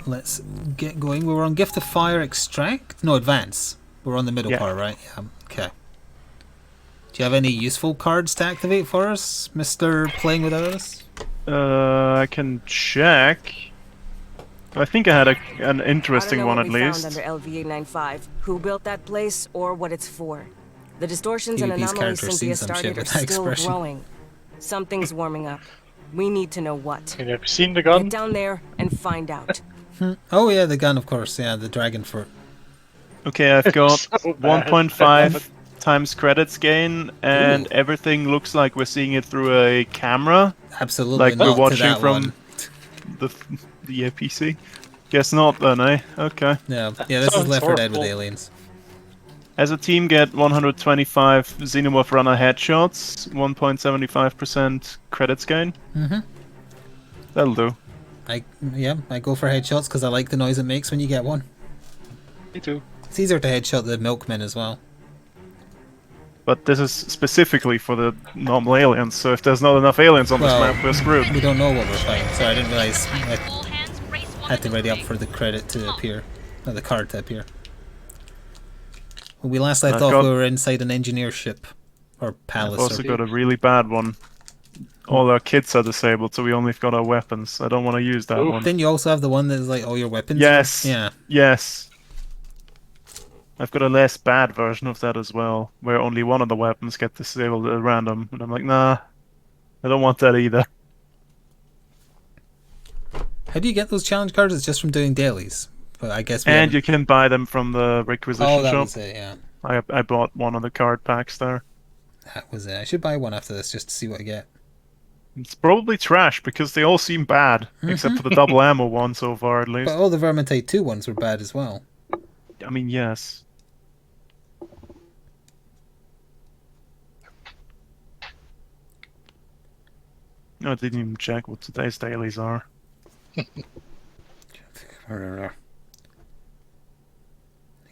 let's get going. We were on Gift of Fire Extract? No, Advance. We're on the middle part, right? Yeah. Okay. Do you have any useful cards to activate for us, Mr. Playing Without Us? I can check. I think I had an interesting one at I don't know what we least. found under LV-895, who built that place, or what it's for. The distortions and PvP's anomalies character Cynthia seen some shit started are with that still expression. growing. Something's warming up. We need to know what. Have you seen the gun? Get down there and find out. Oh yeah, the gun, of course. Yeah, the dragon fruit. Okay, I've got So bad. 1.5 times credits gain, and everything looks like we're seeing it through a camera. Absolutely Like not we're to watching that from one. the PC. Guess not then, eh? Okay. Yeah, this is Sounds Left 4 Dead with horrible. aliens. As a team, get 125 Xenomorph Runner headshots, 1.75% credits gain. Mm-hmm. That'll do. I go for headshots because I like the noise it makes when you get one. Me too. It's easier to headshot the milkmen as well. But this is specifically for the normal aliens, so if there's not enough aliens on this Well, map, we're screwed. We don't know what we're fighting, so I didn't realize I had to ready up for the credit to appear, or the card to appear. When we last left off, we were inside an engineer ship, or I've palace. also Or... got a really bad one. All our kits are disabled, so we only got our weapons. I don't want to use that one. Didn't you also have the one that's like all your weapons? Yes. Yeah. Yes. I've got a less bad version of that as well, where only one of the weapons get disabled at random, and I'm like, nah, I don't want that either. How do you get those challenge cards? It's just from doing dailies. But I guess. And you can buy them from the requisition shop. shop. Was it, yeah. I bought one of the card packs there. That was it. I should buy one after this just to see what I get. It's probably trash because they all seem bad, except for the double ammo one so far at least. But all the Vermintide 2 ones were bad as well. I mean, yes. No, I didn't even check what today's dailies are. I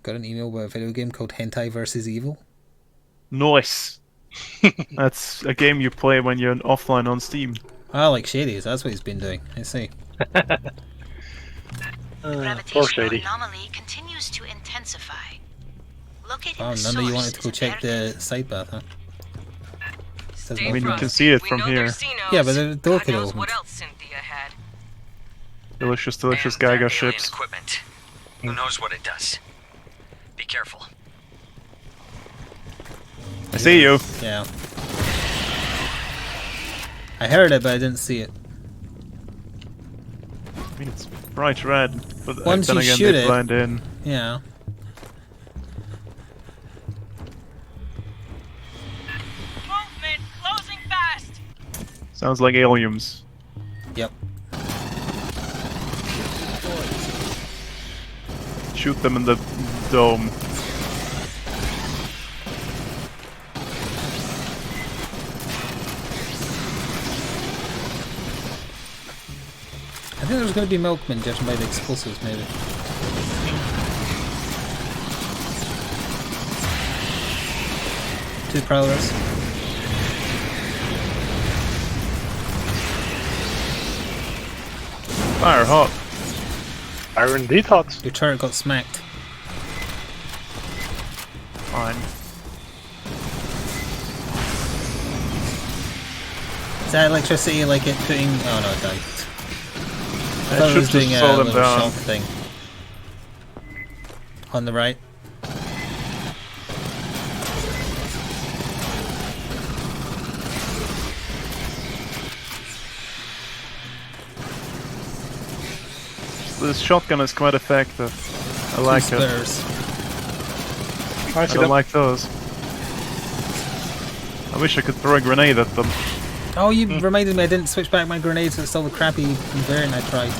got an email about a video game called Hentai vs. Evil. Nice! That's a game you play when you're offline on Steam. Ah, like Shady's, that's what he's been doing. I see. Poor Shady. Anomaly continues to intensify. Locating Oh, the none of you source wanted to go is check the imperative. side path, huh? I mean, you can see it from here. Yeah, but the door could open. What else Cynthia had? Delicious, delicious And that Geiger alien ships. equipment. Who knows what it does? Be careful. I see you. Yeah. I heard it, but I didn't see it. I mean, it's bright red, but Once then you again, shoot they it- blend in. Yeah. Movement closing fast. Sounds like aliens. Yep. Shoot them in the dome. I think there's going to be milkmen, judging by the explosives, maybe. Two prowlers. Fire hot. Fire indeed hot. Your turret got smacked. Fine. Is that electricity like it putting... Oh no, it died. I thought it should was doing just a slow them little down. shock thing. On the right. This shotgun is quite effective. I like Two it. splitters. I I see don't them. like those. I wish I could throw a grenade at them. Oh, you reminded me I didn't switch back my grenades, so it's still the crappy variant I tried.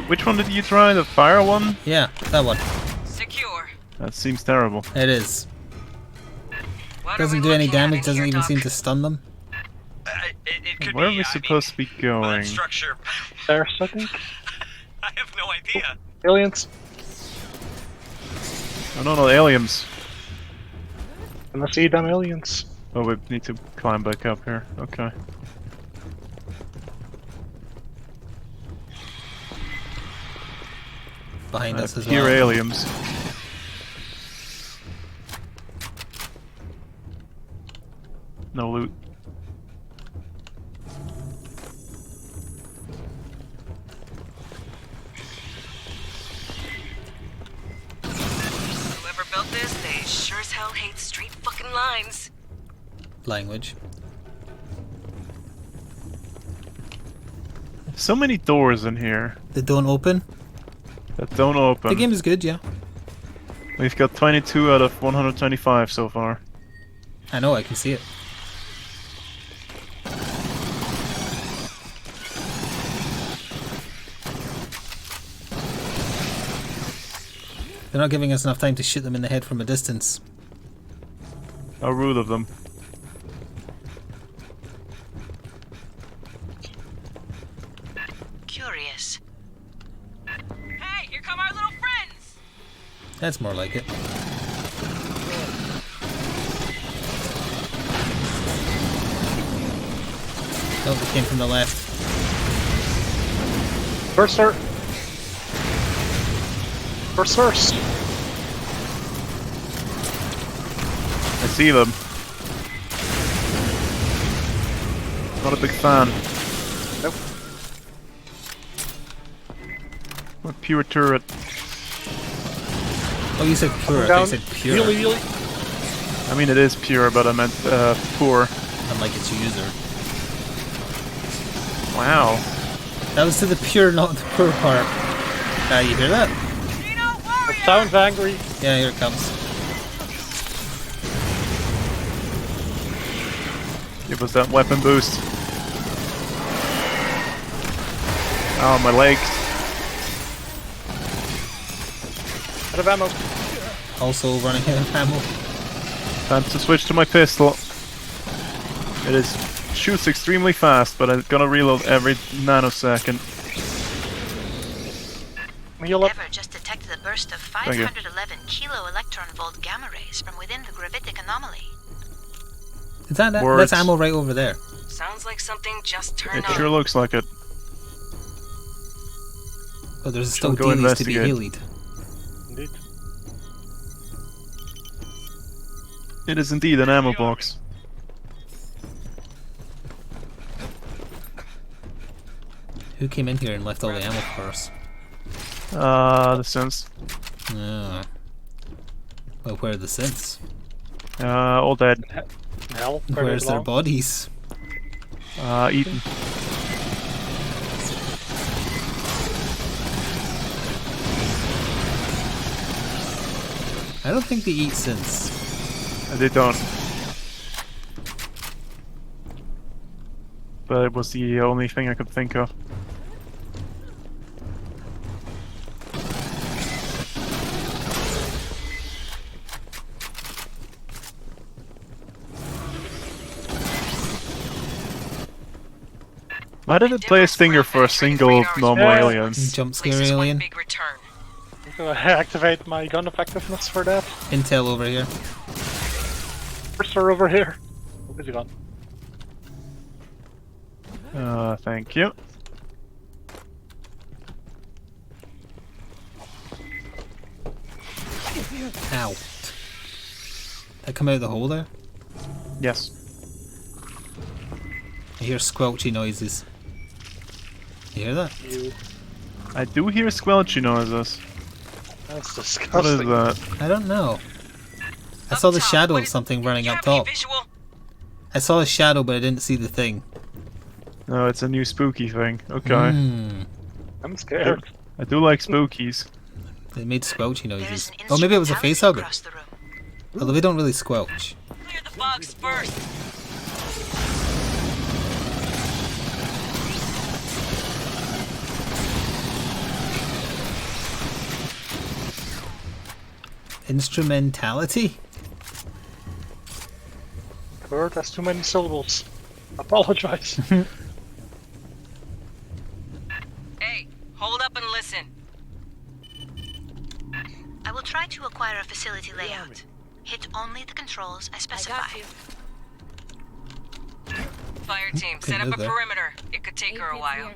Which one did you try? The fire one? Yeah, that one. Secure. That seems terrible. It is. What Doesn't do any damage, doesn't even seem to stun them. It could Where are be, we supposed to be going? structure. There's, I think. I have no idea. Aliens. Oh no, no, aliens. And I see them aliens. Oh, we need to climb back up here. Okay. behind us as Pure well. aliens. No loot. Whoever built this, they sure as hell hate straight fucking lines. Language. So many doors in here They don't open. that don't open. The game is good, yeah. We've got 22 out of 125 so far. I know, I can see it. They're not giving us enough time to shoot them in the head from a distance. How rude of them. Curious. Hey, here come our little friends! That's more like it. Oh, they came from the left. First, sir. First. I see them. Not a big fan. Nope. A pure turret. Oh, you said pure. I Down. thought you said pure. Healy. I mean, it is pure, but I meant poor. Unlike its user. Wow. That was to the pure, not the poor part. You hear that? It sounds angry. Yeah, here it comes. Give us that weapon boost. Oh, my legs. Out of ammo. Also running out of ammo. Time to switch to my pistol. It shoots extremely fast, but I'm gonna reload every nanosecond. Heal up. Ever just detected a burst of you. 511 kilo electron volt gamma rays from within the gravitic anomaly. Is that Words. that's ammo right over there? Sounds like something just turned It on. sure looks like it. But there's still go dailies to be investigate. healed. Indeed. It is indeed an ammo box. Who came in here and left all the ammo for us? The sense. Ah. Well, where are the synths? All dead. Hell, where Where's they their belong. bodies? Eaten. I don't think they eat synths. They don't. But it was the only thing I could think of. Why did it play a stinger for a single normal Yeah. alien? Jump scare alien. Big return. I'm gonna activate my gun effectiveness for that. Intel over here. First, sir, over here. Where's he gone? Thank you. Ow. That come out of the hole there? Yes. I hear squelchy noises. You hear that? You. I do hear squelchy noises. That's What is disgusting. that? I don't know. I saw the shadow of something running up top. I saw a shadow, but I didn't see the thing. No, it's a new spooky thing. Okay. Hmm. I'm scared. I do like spookies. It made squelchy There is noises. an Oh, maybe it was a face hugger. across the room. Although they don't really squelch. Clear the bugs first. Instrumentality? Word has too many syllables. Apologize. Hey, hold up and listen. I will try to acquire a facility layout. Hit only the controls I specify. Fire team, set Couldn't up a move there. perimeter. It could take her a while.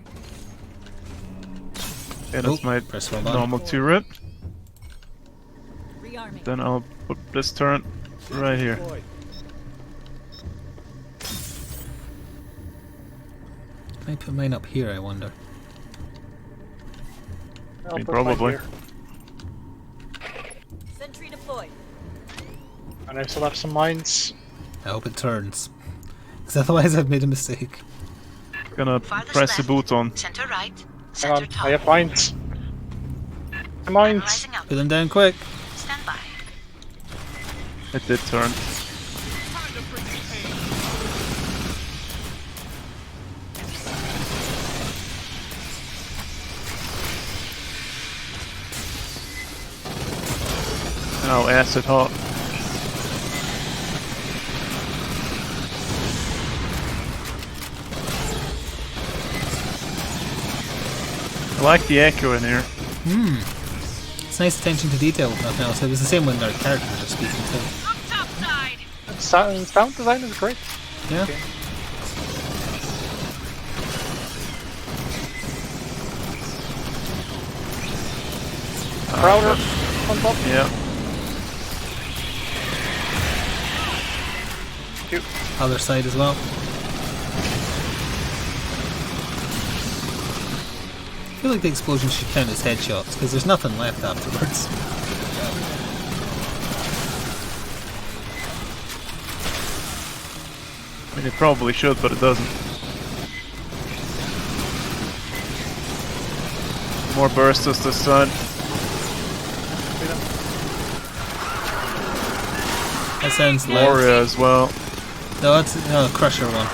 And it's my press roll on. normal turret. Rearming. Then I'll put this turret right here. Can I put mine up here, I wonder? I'll mean, put mine probably. here. Sentry deployed. And I still have some mines. I hope it turns. Because otherwise I've made a mistake. Gonna Farthest press the left, boot on. Center right, Hang center on, top. I have mines. Mines. Analyzing out. Put them down quick. Stand by. It did turn. Oh, acid hot. I like the echo in here. It's nice attention to detail with nothing else. It was the same when our characters are speaking too. Up top side. Sound design is great. Yeah? Okay. Crowder on top. Yeah. Cute. Other side as well. I feel like the explosions should count as headshots because there's nothing left afterwards. I mean, it probably should, but it doesn't. More bursters this side. That sounds loud. Warrior as well. No, that's no Crusher one.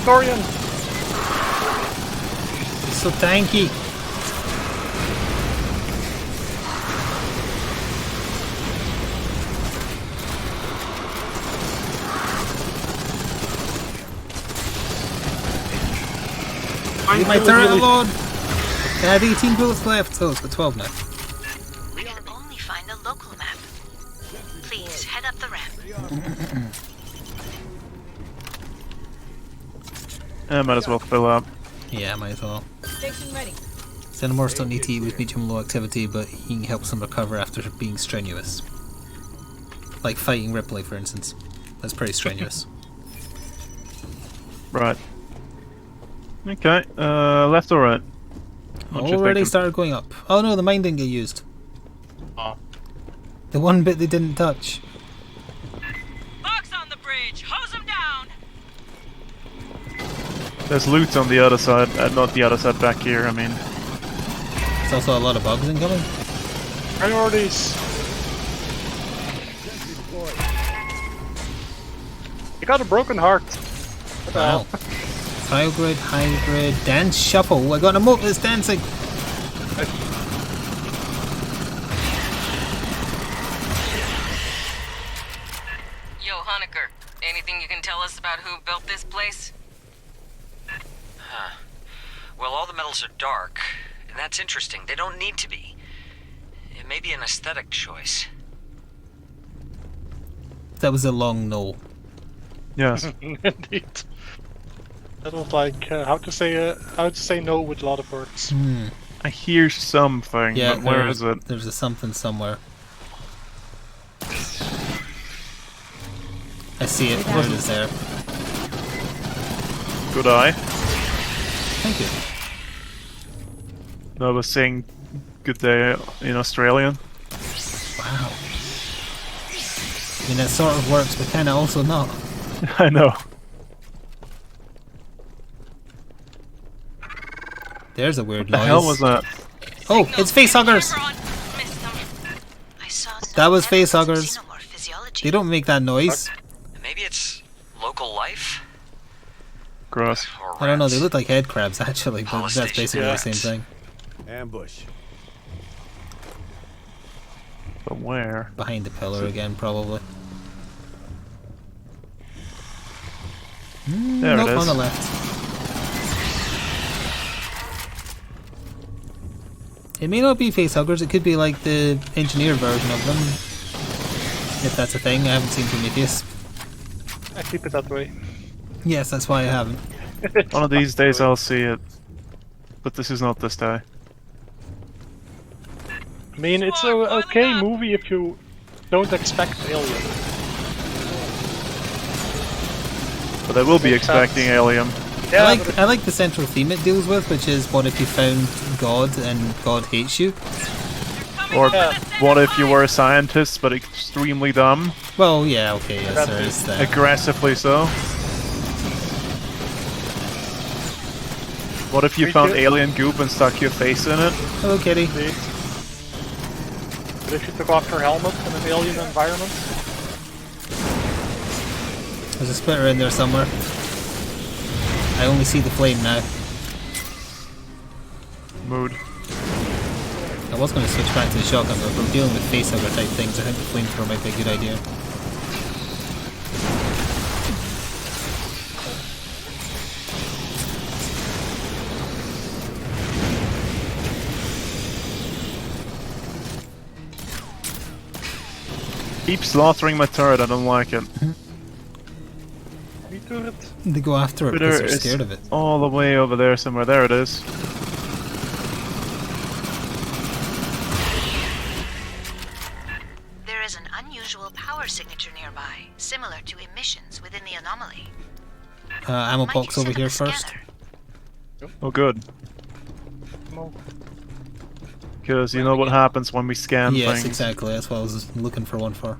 Dorian. It's so tanky. Leave my turret alone! I have 18 bullets left, so it's got 12 now. We can only find a local map. Please head up the ramp. I might as well fill up. Yeah, might as well. Station ready. Xenomorphs don't need to eat with medium low activity, but he helps them recover after being strenuous. Like fighting Ripley, for instance. That's pretty strenuous. Right. Okay, left or right? What you Already thinking? started going up. Oh no, the mine didn't get used. Oh. The one bit they didn't touch. Box on the bridge. Hose them down. There's loot on the other side, not the other side, back here, I mean. There's also a lot of bugs incoming. Priorities. You got a broken heart. What the Wow. hell? Hybrid, hybrid, dance shuffle. I got a moat that's dancing. Yo, Honecker, anything you can tell us about who built this place? Huh. Well, all the metals are dark. That's interesting. They don't need to be. It may be an aesthetic choice. That was a long no. Yes. Indeed. That was like how to say no with a lot of words. I hear something, Yeah, but where is it? There's a something somewhere. I see it. There it is there. Good eye. Thank you. No, I was saying good day in Australian. Wow. I mean, that sort of works, but kind of also not. I know. There's a weird The noise. hell was that? Oh, it's facehuggers! Missed them. I saw That was some evidence of facehuggers. xenomorph physiology. They don't make that noise. Maybe it's local life? Gross. Or I don't know, they rats. look like head crabs actually, but Power that's station basically the rats. same thing. Ambush. But where? Behind the pillar again, probably. There Nope, it is. on the left. It may not be facehuggers, it could be like the engineer version of them. If that's a thing, I haven't seen Prometheus. I keep it that way. Yes, that's why I haven't. One of these days I'll see it. But this is not this day. I mean, it's a okay movie if you don't expect Alien. But I will be Makes sense. expecting Alien. Yeah, I like the central theme it deals with, which is what if you found God and God hates you? Or Yeah. what if you were a scientist but extremely dumb? Well, yeah, okay, yes, That there is- is that. Aggressively so. What if you We found could- alien goop and stuck your face in it? Hello, Kitty. indeed. But if you took off your helmet in an alien environment, There's a splitter in there somewhere. I only see the flame now. Mood. I was going to switch back to the shotgun, but if we're dealing with facehugger type things, I think the flamethrower might be a good idea. Keep slaughtering my turret, I don't like it. we do it. They go after it because Twitter they're is scared of it. all the way over there somewhere. There it is. There is an unusual power signature nearby, similar to emissions within the anomaly. Ammo Might box you over set up here a first. scanner? Oh good. No. Because you know what happens when we scan Yes, things. exactly. That's what I was looking for one for.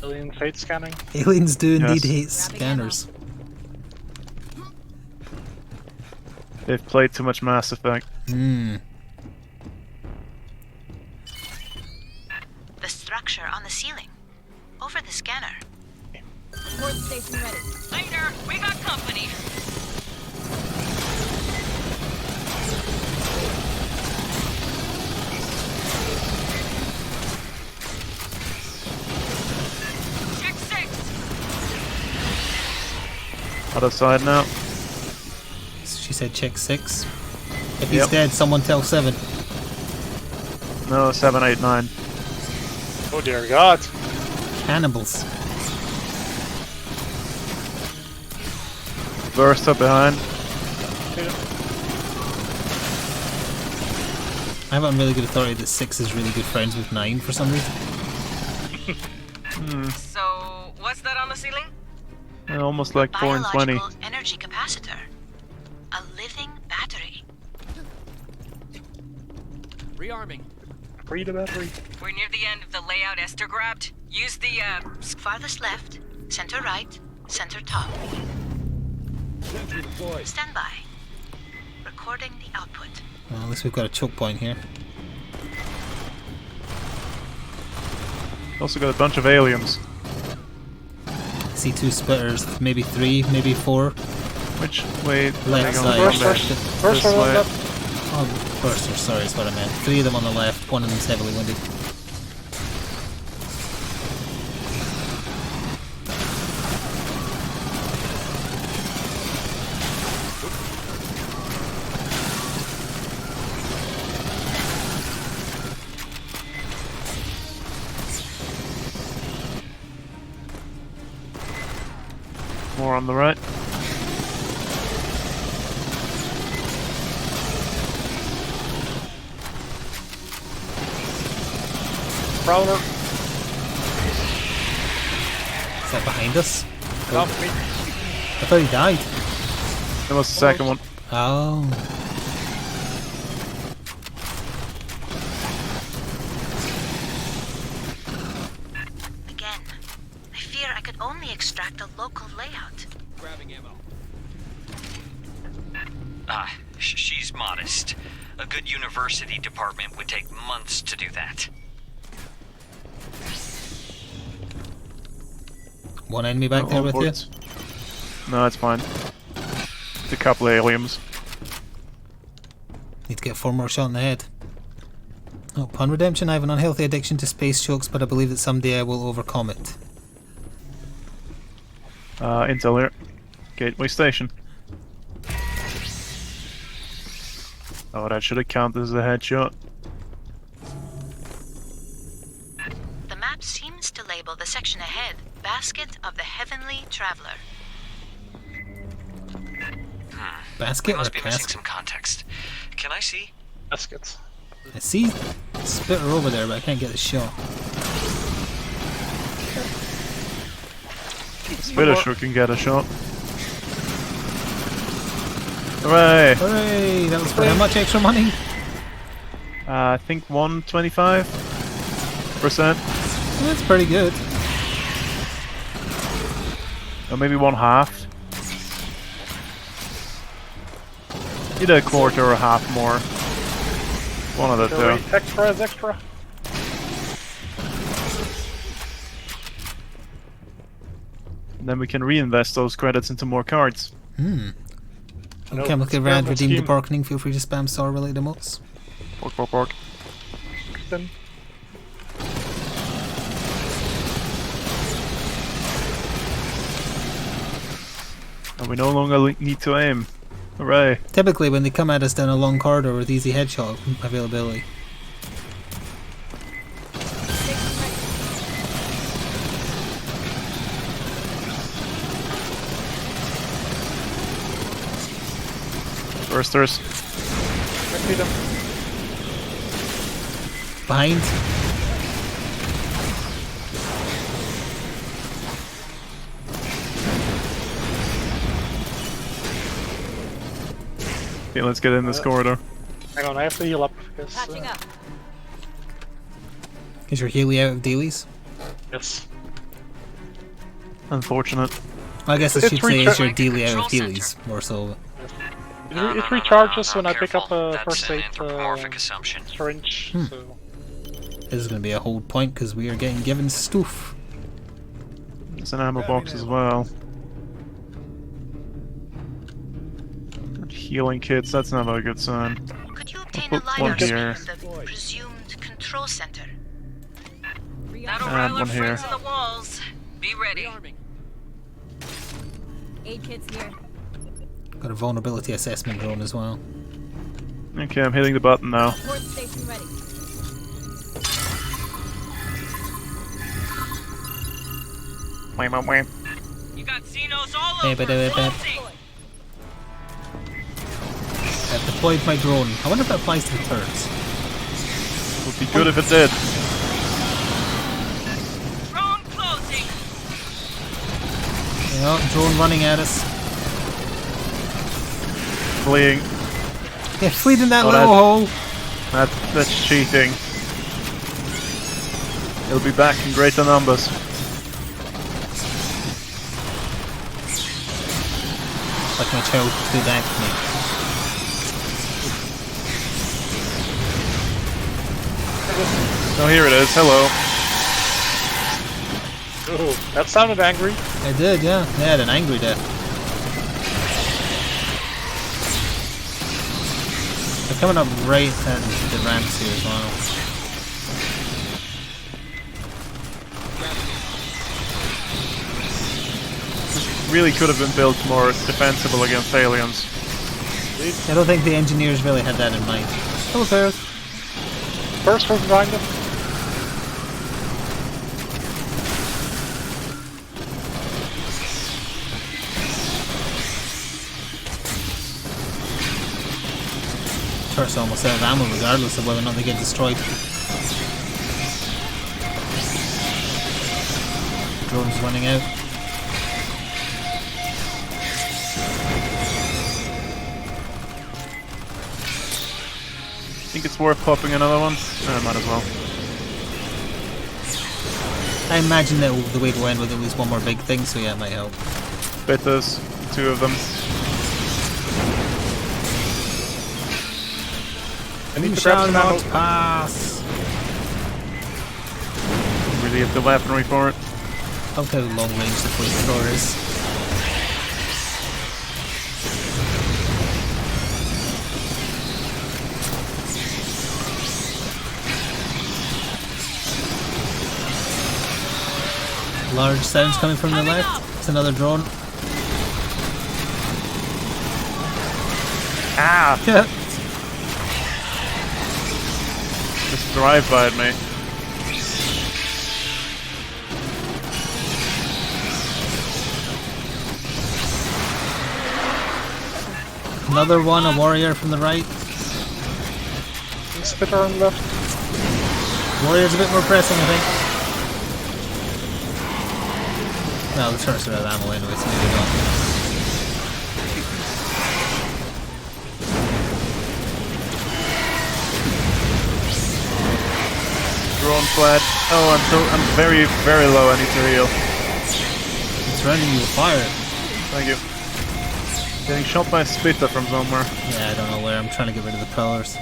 Alien fate scanning. Aliens do indeed Yes. hate Grabbing scanners. They've played too much Mass Effect. Hmm. The structure on the ceiling. Over the scanner. Port station ready. Later, we got company. Check 6. Other side now. She said check 6. If he's Yep. dead, someone tell 7. No, 7, 8, 9. Oh dear God. Cannibals. Burst up behind. I have on really good authority that 6 is really good friends with 9 for some reason. So, what's that on the ceiling? Almost like 4 and 20. Biological energy capacitor. A living battery. Rearming. Free the battery. We're near the end of the layout Esther grabbed. Use the, Farthest left, center right, center top. Sentry deployed. Stand by. Recording the output. Well, at least we've got a choke point here. Also got a bunch of aliens. I see 2 splitters, maybe 3, maybe 4. Which way? Left are side. they going? First This one on way. left. Oh, burster, sorry is what I meant. 3 of them on the left, one of them's heavily wounded. More on the right. Prowler. Is that behind us? Got me. I thought he died. That was the second one. Oh. Again. I fear I could only extract a local layout. Grabbing ammo. She's modest. A good university department would take months to do that. One enemy back there with Onwards. No, it's fine. It's a couple of aliens. you? Need to get 4 more shot in the head. Oh, upon redemption, I have an unhealthy addiction to space chokes, but I believe that someday I will overcome it. Intel here. Gateway station. Oh, that should have counted as a headshot. The map seems to label the section ahead Basket of the Heavenly Traveler. Basket We or must be missing casket? some context. Can I see? Baskets. I see Spitter over there, but I can't get the shot. Spitter sure can get a shot. Hooray! Hooray! That was for how much extra money? I think 125%. That's pretty good. Or maybe 1/2. Either a quarter or a half more. One of the two. Extra is extra. And then we can reinvest those credits into more cards. No, Chemical Rad experiment redeemed the scheme. bargaining. Feel free to spam star related emotes. Pork, pork, pork. Then And we no longer need to aim. Hooray. Typically, when they come at us down a long corridor with easy headshot availability. Bursters. empty them. Behind. Okay, let's get in this corridor. Hang on, I have to heal up. Because, Patching up. Is your Healy out of dailies? yes. Unfortunate. I guess I It's should say is your recharge- daily out of Control Healy's, more so. It recharges when I pick careful. up a That's first an aid anthropomorphic assumption. syringe. So This is going to be a whole point because we are getting given stuff. There's an ammo box as well. Healing kits, that's never a good sign. Could you obtain I'll a put one LiDAR here. scan of the presumed control center? That'll And rile our one friends here. in the walls. Be ready. Rearming. Aid kits here. Got a vulnerability assessment drone as well. Okay, I'm hitting the button now. Port station ready. You got Xenos all Hey, over. but- I've deployed my drone. I wonder if that applies to the turrets. Would be good if it did. Drone closing. Yeah, drone running at us. Fleeing. Yeah, fleet in that Oh, little that- hole. That's cheating. It'll be back in greater numbers. Like my child did that to me. Oh, here it is. Hello. oh, that sounded angry. I did, yeah. They had an angry death. They're coming up right at the ramps here as well. Really could have been built more defensible against aliens. I don't think the engineers really had that in mind. Hello, Ferris. First from behind them. Turret's almost out of ammo regardless of whether or not they get destroyed. Drone's running out. Think it's worth popping another one? Might as well. I imagine that the way to end with at least one more big thing, so yeah, it might help. Bitters, 2 of them. I need You to grab shall some ammo. not pass! Really have the weaponry for it. Look how long range the flamethrower is. Large sounds coming from the left. It's another drone. Ah! Yeah. Just drive-by'd me. Another one, a warrior from the right. Spitter on left. Warrior's a bit more pressing, I think. No, the turrets are out of ammo anyway, so maybe not. Drone flat. Oh, I'm very, very low. I need to heal. It's surrounding you with fire. Thank you. Getting shot by a spitter from somewhere. Yeah, I don't know where. I'm trying to get rid of the prowlers.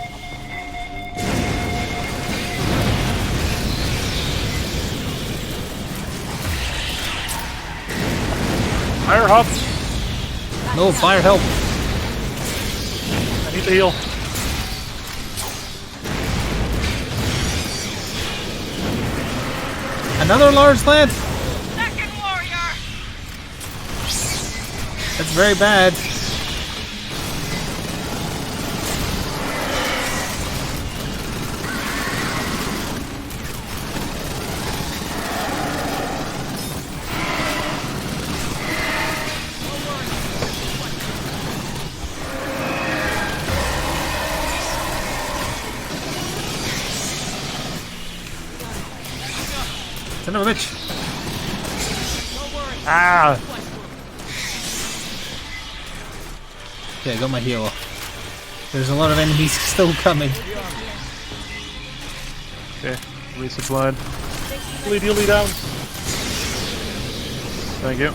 Fire hub! No, fire help! I need to heal. Another large lad! Second warrior! That's very bad. Son of a bitch! Ah! Okay, I got my heal. There's a lot of enemies still coming. Okay, resupplied. Healy down. Thank you.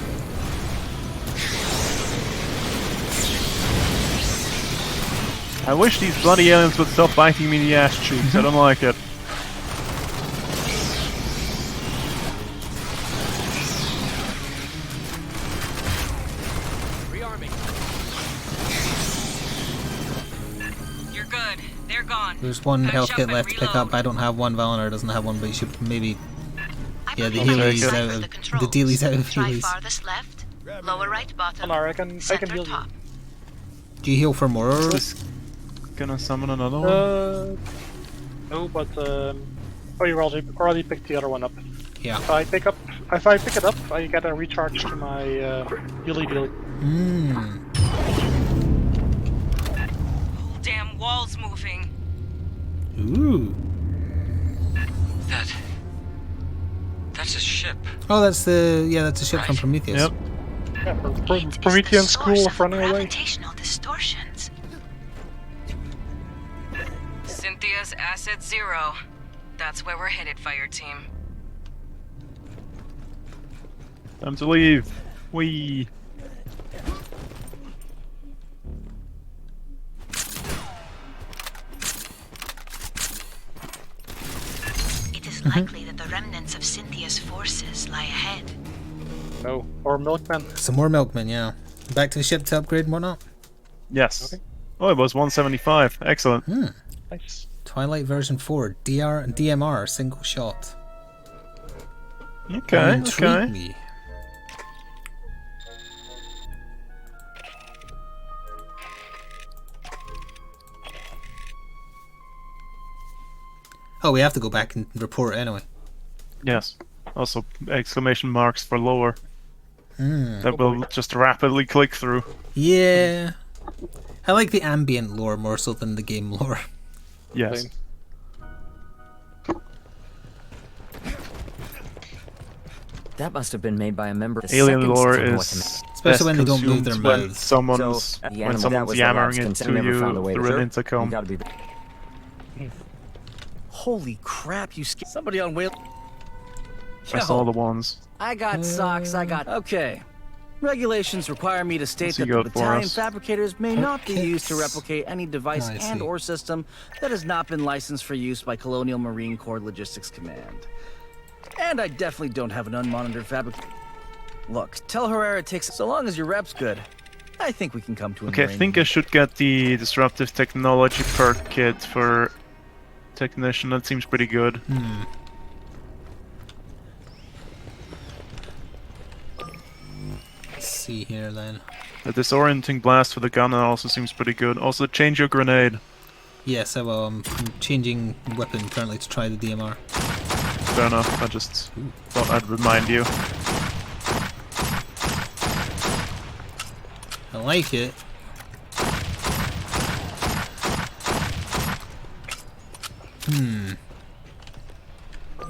I wish these bloody aliens would stop biting me in the ass cheeks. I don't like it. Rearming. You're good. They're gone. There's one Patch health up kit and left to pick up. reload. I don't have one. Valinor doesn't have one, but you should maybe. I Yeah, the believe I Healy's can out decipher of the controls. the dealy's out of Try Healy's. farthest left, lower right bottom, Hold on, I can center heal you. top. Do you heal for more? Just gonna summon another one. No, but oh, you already picked the other one up. Yeah. If I pick it up, I get a recharge to my healy deal. Mmm. Whole damn wall's moving. Ooh. That's a ship. Oh, that's the that's a ship from Prometheus. Yep. Yeah, It is Promethean the school source of running away. gravitational distortions. Cynthia's asset 0. That's where we're headed, Fireteam. Time to leave. Wee. It is likely that the remnants of Cynthia's forces lie ahead. No, or milkman. Some more milkmen, yeah. Back to the ship to upgrade and whatnot. Yes. Okay. Oh, it was 175. Excellent. Nice. Twilight version 4, DR and DMR, single shot. Okay. Intrigue Okay. me. Oh, we have to go back and report anyway. Yes. Also, exclamation marks for lower. Hmm. That will just rapidly click through. Yeah. I like the ambient lore more so than the game lore. Yes. Same. That must have been made by a member of the Alien second lore Civil War is Especially when they don't move consumed their when mouths. someone's So, the when animal that someone's was the yammering last into never you found a way to through an You intercom. gotta be. Holy crap! You scared Somebody on wheel. I saw the ones. I got socks. I got. Okay. Regulations require me to state What's he that the got for battalion us? fabricators may not be used to Kits. replicate any device I see. and/or system that has not been licensed for use by Colonial Marine Corps Logistics Command. And I definitely don't have an unmonitored fabric. Look, tell Herrera it takes so long as your rep's good. I think we can come to an Okay, I think I should get the disruptive technology perk kit for technician. That seems pretty good. Let's see here then. The disorienting blast for the gun also seems pretty good. Also, change your grenade. Yes, I will. I'm changing weapon currently to try the DMR. Fair enough. I just thought I'd remind you. I like it.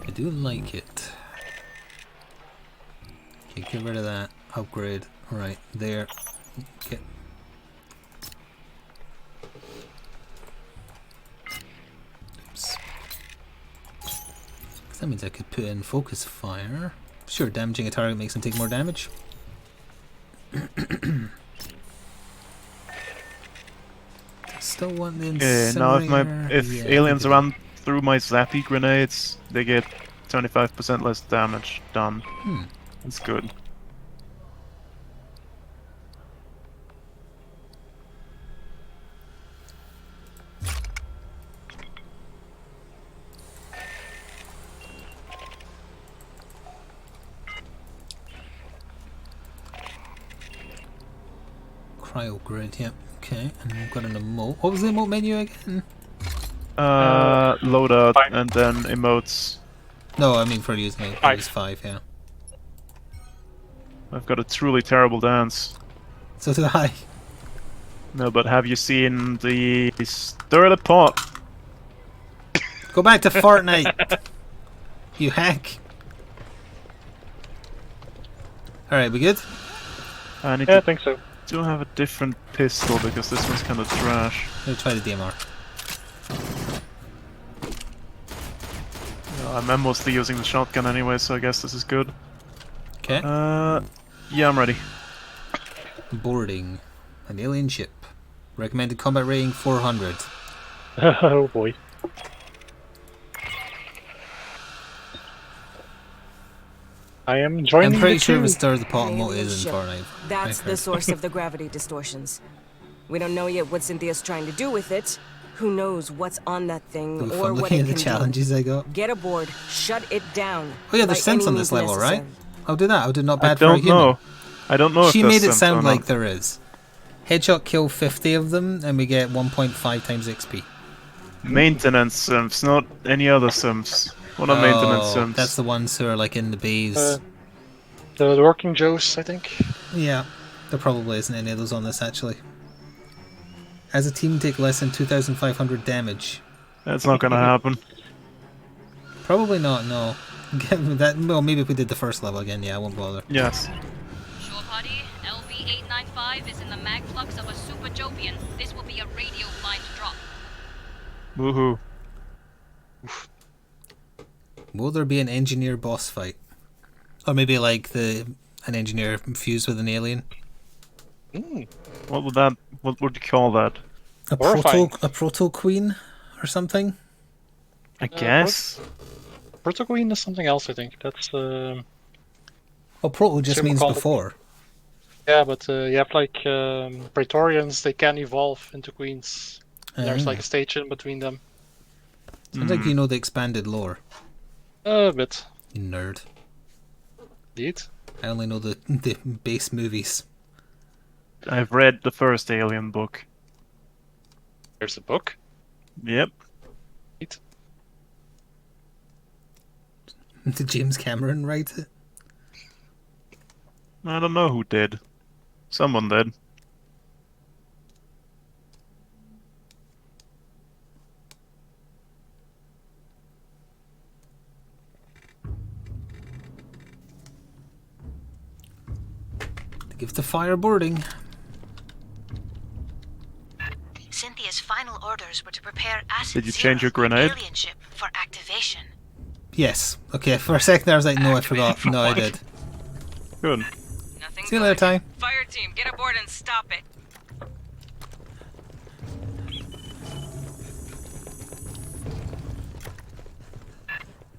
I do like it. Okay, get rid of that. Upgrade. Right, there. Get. Oops. That means I could put in focus fire. Sure, damaging a target makes them take more damage. Still want the now incinerator. if Yeah, aliens I run through my zappy grenades, they get 25% less damage done. That's good. Cryo grid, yep. Okay, and we've got an emote. What was the emote menu again? Loadout Fine. and then emotes. No, I mean for using it. It was 5, yeah. I've got a truly terrible dance. So did I. No, but have you seen the stir the pot? Go back to Fortnite! You hack! Alright, we good? I need Yeah, I to think so. do have a different pistol because this one's kind of trash. Let's try the DMR. I'm mostly using the shotgun anyway, so I guess this is good. Okay. Yeah, I'm ready. Boarding. An alien ship. Recommended combat rating 400. Oh boy. I am joining I'm pretty the sure queue. Stir the Pot An emote alien is in ship. Fortnite. That's Okay. the source of the gravity distortions. We don't know yet what Cynthia's trying to do with it. Who knows what's on that thing It'll be or fun what looking it at the can challenges I got. do. Get aboard, shut it down. Oh yeah, there's by sense any on this means level, right? necessary. I'll do that. I'll do not I bad for a don't human. know. I don't know She if made there's it sense sound or like not. there is. Headshot kill 50 of them, and we get 1.5 times XP. Maintenance sims, not any other sims. What are maintenance sims? That's the ones who are like in the bays. The working Joes, I think. Yeah, there probably isn't any of those on this actually. As a team, take less than 2,500 damage. That's not gonna happen. Probably not. No. That well, maybe if we did the first level again, yeah, I won't bother. Yes. Shore party, LV-895 is in the mag flux of a Super Jovian. This will be a radio blind drop. Woohoo. Will there be an engineer boss fight? Or maybe like an engineer fused with an alien? What would you call that? A Horrifying. proto queen or something? I guess. Proto Queen is something else, I think. That's Well, proto just Same means call. before. yeah, but you have like Praetorians. They can evolve into queens. There's like a stage in between them. Sounds like you know the expanded lore. A bit, You nerd. indeed. I only know the base movies. I've read the first Alien book. There's a book. Yep. Neat. Did James Cameron write it? I don't know who did. Someone did. Give the fire boarding. Cynthia's final orders were to prepare acid Did you change your zero, the grenade? alien ship, for activation. Yes. Okay, for a second I was like, no, I forgot. No, I did. Good. Nothing See you later, Ty. Fireteam, get aboard and stop it.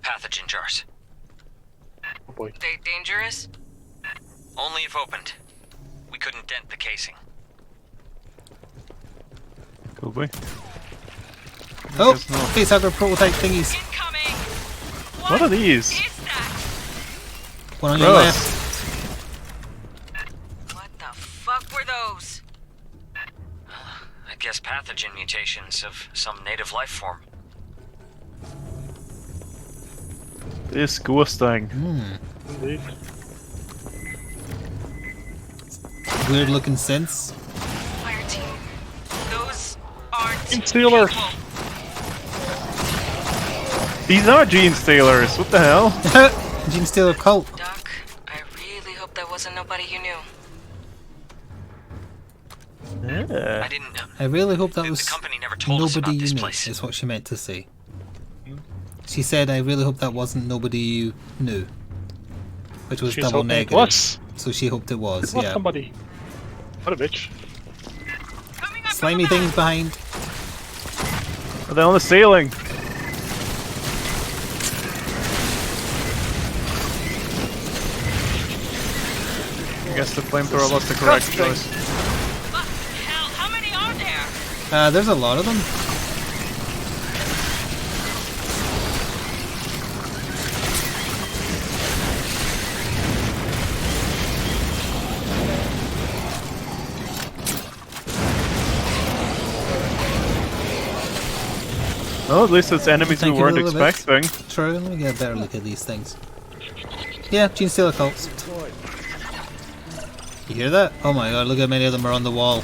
Pathogen jars. Oh boy. They dangerous? Only if opened. We couldn't dent the casing. Cool boy. Oh, guess not. facehugger prototype thingies. Incoming! What are these? Is that? One on your Gross. left. What the fuck were those? I guess pathogen mutations of some native life form. Disgusting. Indeed. Weird looking synths. Fireteam, those aren't Concealer. people. These are gene stealers. What the hell? Gene Stealer cult. Doc, I really hope that wasn't nobody you knew. Yeah. I didn't. I really hope that The was company never told us nobody about this you knew, place. is what she meant to say. She said, I really hope that wasn't nobody you knew. Which was She's double hoping it negative. was. So she hoped it was, What yeah. somebody? What a bitch. Slimy things behind. Are they on the ceiling? I guess the flamethrower was the correct choice. Hell, how many are there? There's a lot of them. Oh, at least it's enemies we Thank you weren't a little bit. expecting. True, let me get a better look at these things. Yeah, Gene Stealer cults. You hear that? Oh my god, look how many of them are on the wall.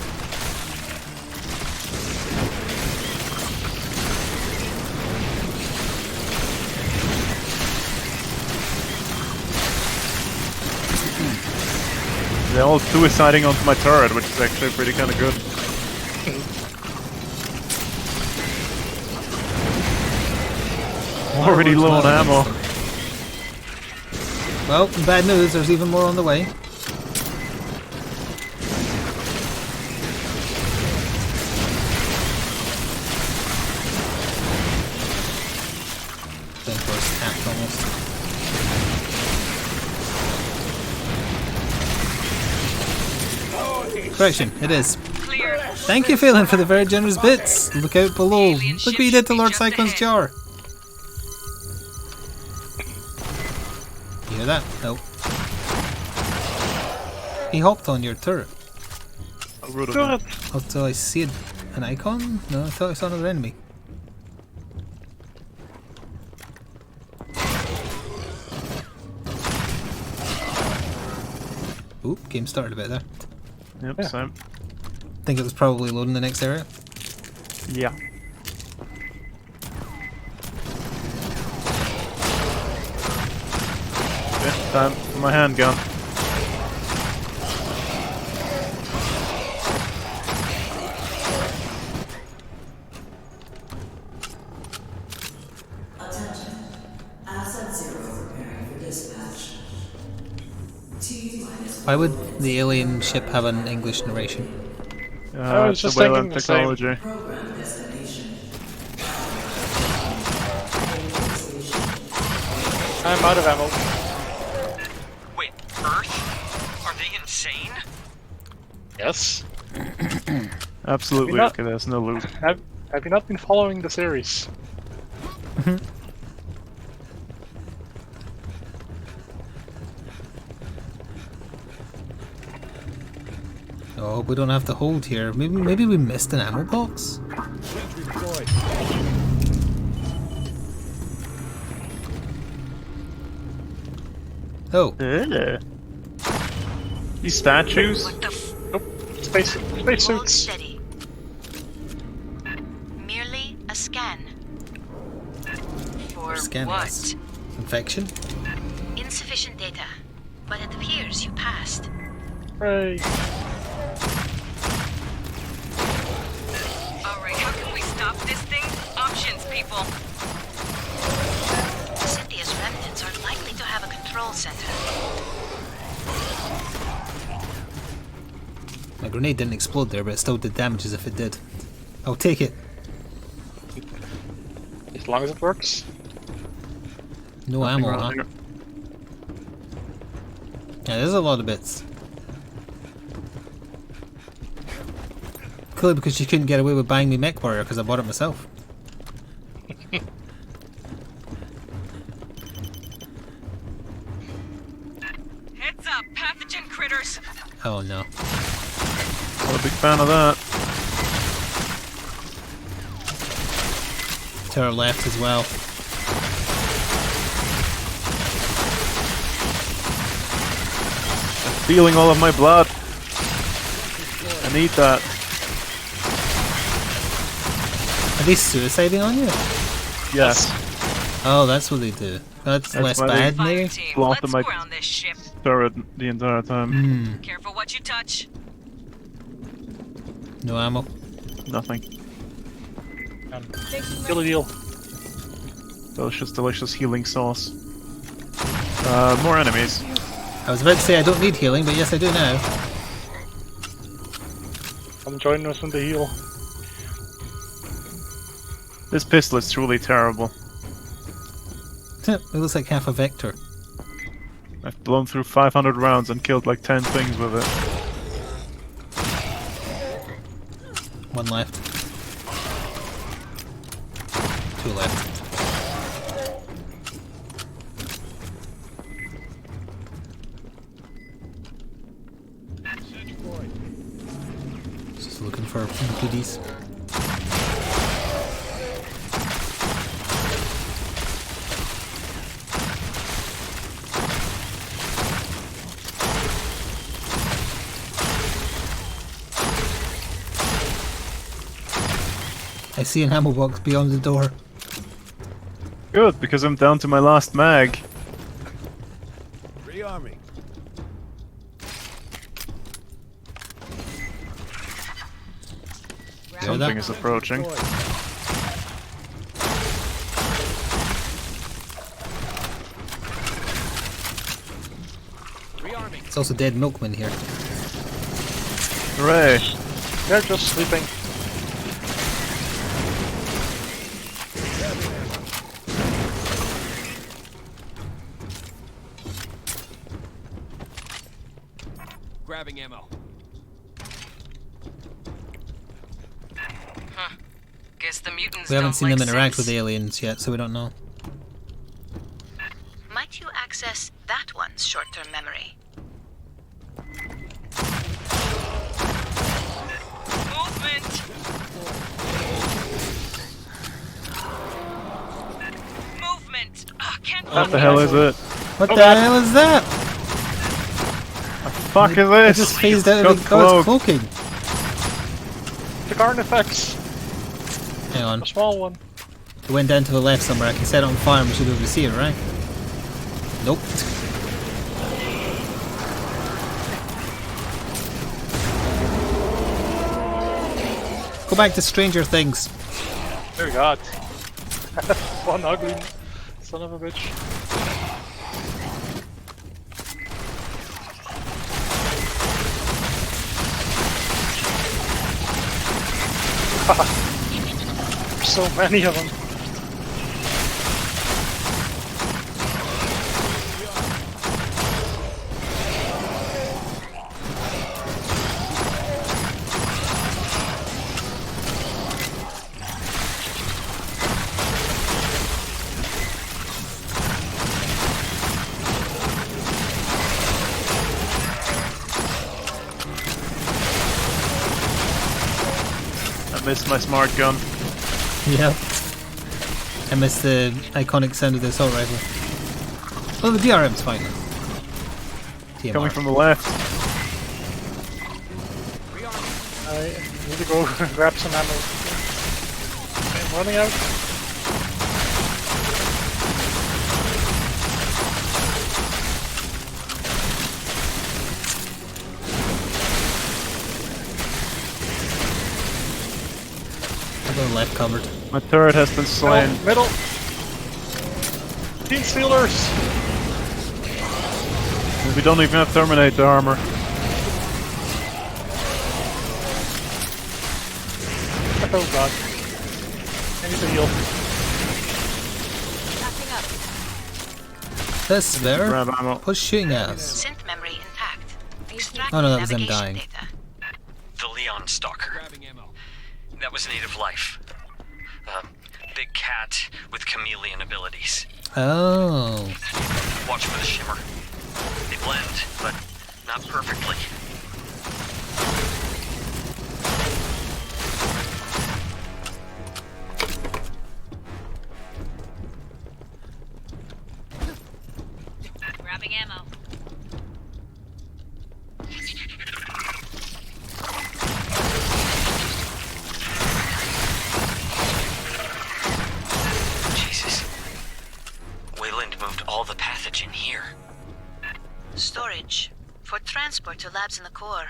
They're all suiciding onto my turret, which is actually pretty kind of good. Already low on ammo. Well, bad news, there's even more on the way. Flamethrowers tapped almost. Correction, it is. Clear. Thank you, Phelan, for the very generous bits. Look out below. Look what you did to Lord Cyclone's jar. You hear that? Nope. He hopped on your turret. How rude of him. Oh, do I see an icon? No, I thought I saw another enemy. Oop, game started a bit there. Yep, same. Think it was probably loading the next area. Yeah. Okay, time for my handgun. Attention. Asset 0 preparing for dispatch. T-minus. Why would the alien ship have an English narration? I was It's just the Wayland thinking the same. technology. Program destination. I'm out of ammo. Wait, Earth? Are they insane? Yes. Absolutely. Not- Okay, there's no loot. Have you not been following the series? Oh, we don't have to hold here. Maybe we missed an ammo box? Sentry deployed. Oh, These statues? What the f? Space Hold suits. steady. Merely a scan. For scan what? us. Infection? Insufficient data, but it appears you passed. Hooray. Alright, how can we stop this thing? Options, people. Cynthia's remnants are likely to have a control center. My grenade didn't explode there, but it still did damage as if it did. I'll take it. As long as it works. No Nothing ammo, around huh? here. Yeah, there's a lot of bits. Clearly because she couldn't get away with buying me Mech Warrior because I bought it myself. Heads up, pathogen critters. Oh no. Not a big fan of that. To our left as well. I'm feeling all of my blood. I need that. Are they suiciding on you? Yes. Oh, that's what they do. That's less why bad, they maybe? Fireteam, Block let's the mic ground this ship. turret the entire time. Careful what you touch. No ammo. Nothing. Kill a deal. Delicious, delicious healing sauce. More enemies. I was about to say I don't need healing, but yes, I do now. Come join us in the heal. This pistol is truly terrible. It looks like half a vector. I've blown through 500 rounds and killed like 10 things with it. One left. Two left. Just looking for goodies. I see an ammo box beyond the door. Good, because I'm down to my last mag. Rearming. Something is approaching. Rearming. It's also dead milkman here. Hooray! They're just sleeping. Grabbing ammo. Huh. Guess the mutants We haven't don't seen like them interact sex. with aliens yet, so we don't know. Might you access that one's short-term memory? Movement! Movement! Can't What the hell is it? What the hell is that? Fuck is It this? just phased out Got of the... Oh, it's cloaked. cloaking. The garden effects. Hang on. A small one. It went down to the left somewhere. I can set it on fire and we should be able to see it, right? Nope. Go back to Stranger Things. Dear God. One ugly son of a bitch. There's so many of them. I missed my smart gun. Yep. I missed the iconic sound of the assault rifle. Oh, the DRM's fine. TMR. Coming from the left. I need to go grab some ammo. I'm running out. I got the left covered. My turret has been slain. Middle. Team Stealers. We don't even have Terminator armor. Oh God. I need to heal. This there? Grab ammo. What's shooting at us? Synth memory intact. Extract Oh no, that was them navigation dying. data. The Leon Stalker. Grabbing ammo. That was native life. Big cat with chameleon abilities. Oh. Watch for the shimmer. They blend, but not perfectly. Grabbing ammo. Jesus. transport to labs in the core.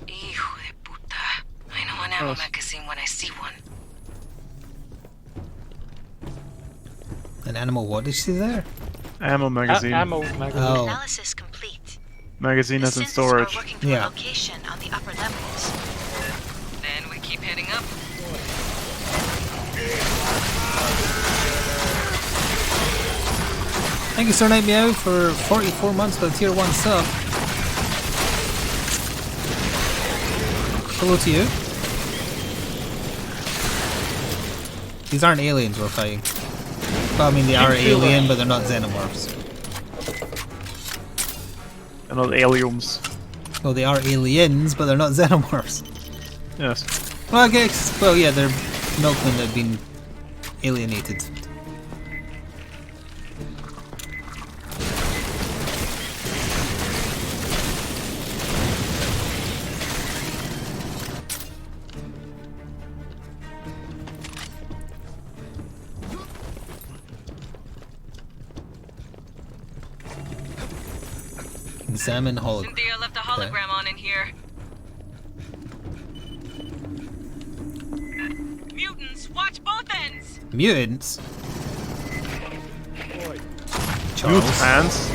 Hijo de puta. I know an ammo magazine when I see one. An animal, what did you see there? Ammo magazine. Ammo magazine. Oh. Analysis complete. Magazine The is in synths storage. are working to Yeah. a location on the upper levels. Then we keep heading up. Thank you, Sir Night Meow, for 44 months with a tier 1 sub. Hello to you. These aren't aliens we're fighting. Well, I mean, they are alien, but they're not xenomorphs. And all aliens. Well, they are aliens, but they're not xenomorphs. Yes. Well, I guess, well, yeah, they're milkmen that have been alienated. Examine hologram. Cynthia left a hologram on in here. Mutants, watch both ends! Mutants? Charles. Mutants.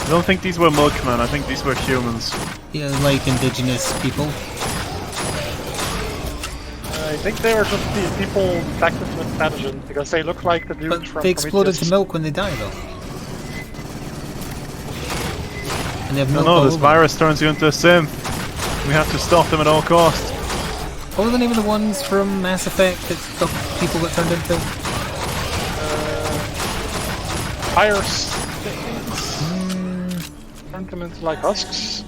I don't think these were milkmen, I think these were humans. Yeah, like indigenous people. I think they were just the people infected with pathogen because they look like the dude But from they exploded to Prometheus. milk when they die, though. And they have No, milk no, all this over. virus turns you into a synth. We have to stop them at all costs. What were the name of the ones from Mass Effect that people got turned into? Fires. Turned them into like husks.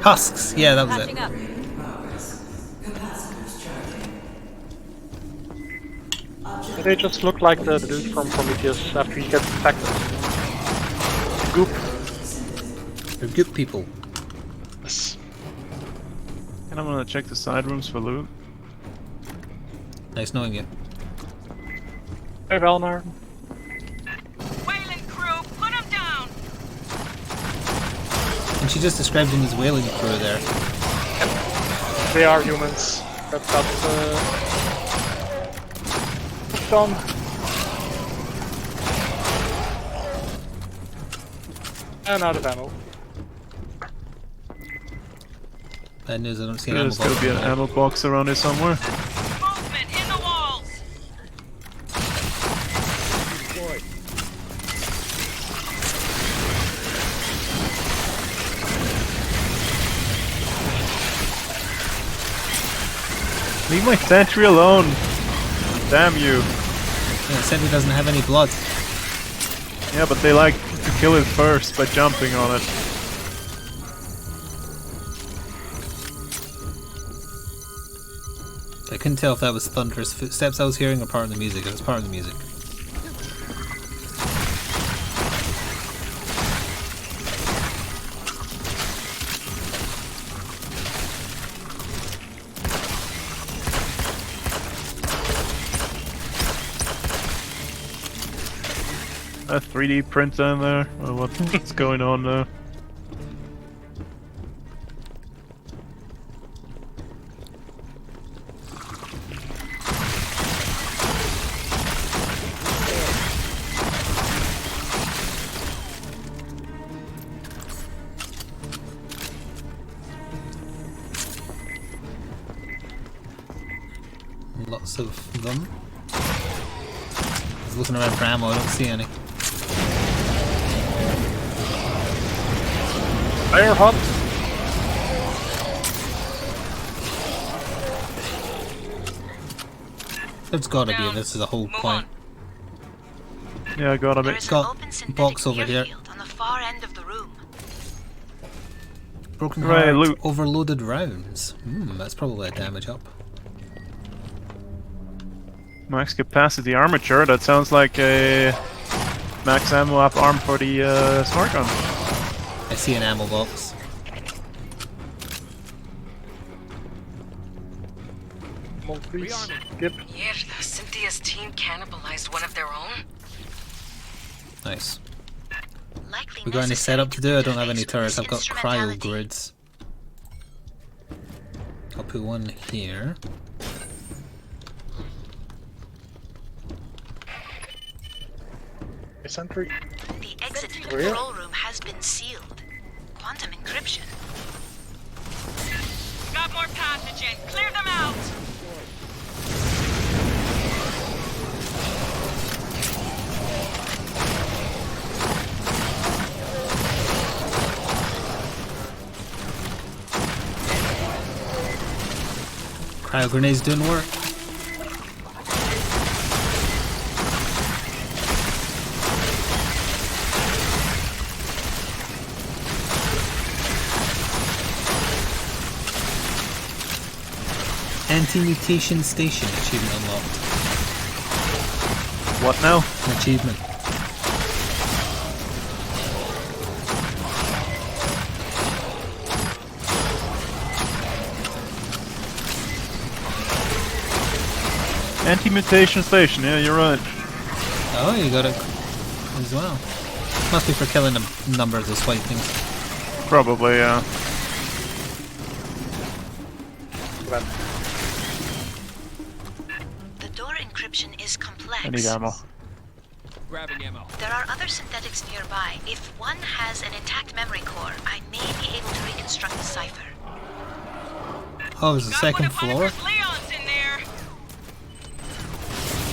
Husks, yeah, that was it. They just look like the dude from Prometheus after he gets infected. Goop. They're good people. Yes. And I'm gonna check the side rooms for loot. Nice knowing you. Hey, Velnar. Wayland crew, put him down! And she just described him as whaling crew there. They are humans. That got done. And out of ammo. Bad news, I don't see an There's ammo gotta be an box. ammo box around here somewhere. Movement in the walls! Leave my sentry alone! Damn you! Yeah, Sentry doesn't have any blood. Yeah, but they like to kill it first by jumping on it. I couldn't tell if that was thunderous footsteps I was hearing or part of the music. It was part of the music. A 3D printer in there? Or what's going on there? Lots of them. I was looking around for ammo, I don't see any. Fire hot. There's gotta be, this is a whole point. Yeah, I got a There bit. is an Got open synthetic box over here. airfield on the far end of the room. Broken Right, heart, loot. overloaded rounds. That's probably a damage up. Max capacity armature, that sounds like a max ammo up arm for the smart gun. I see an ammo box. Come on, please. Skip. Mierda, Cynthia's team cannibalized one of their own? Nice. Likely We got any necessary setup to do? I don't have any interface with turrets. this I've got cryo instrumentality. grids. I'll put one here. Sentry. The exit to the Where? control room has been sealed. Quantum encryption. Got more pathogen. Clear them out. Cryo grenades doing work. Anti-mutation station achievement unlocked. What now? An achievement. Anti-mutation station, yeah, you're right. Oh, you got it as well. Must be for killing a number of those white things. Probably, yeah. The door encryption is complex. I need ammo. Grabbing ammo. There are other synthetics nearby. If one has an intact memory core, I may be able to reconstruct the cipher. Oh, there's a Got second one of floor? Oliver's Leon's in there.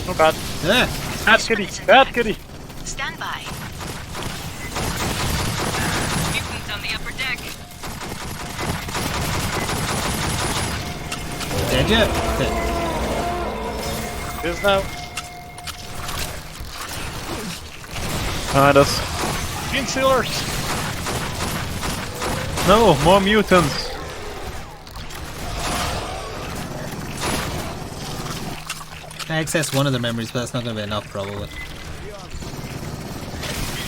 Oh god. Yeah. Bad kitty. Bad kitty. Stand by. Mutants on the upper deck. Dead yet? Dead. Is now. Behind us. Gene sealers. No, more mutants. I accessed one of the memories, but that's not going to be enough, probably.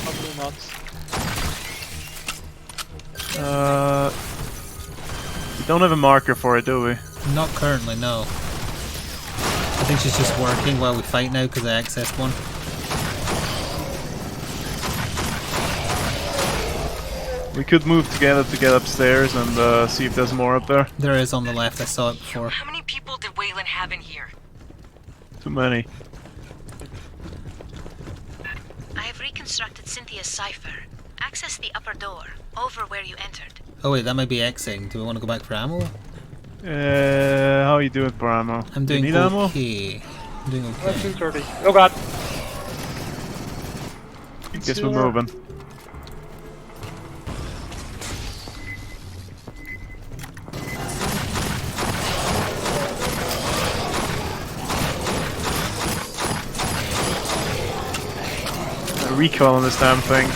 Probably not. We don't have a marker for it, do we? Not currently, no. I think she's just working while we fight now because I accessed one. We could move together to get upstairs and see if there's more up there. There is on the left, I saw it before. How many people did Wayland have in here? Too many. I have reconstructed Cynthia's cipher. Access the upper door, over where you entered. Oh wait, that might be Xing. Do we want to go back for ammo? How are you doing for ammo? I'm Do you doing need ammo? okay. I'm doing That's okay. 230. Oh god. Guess we're moving. Recoil on this damn thing.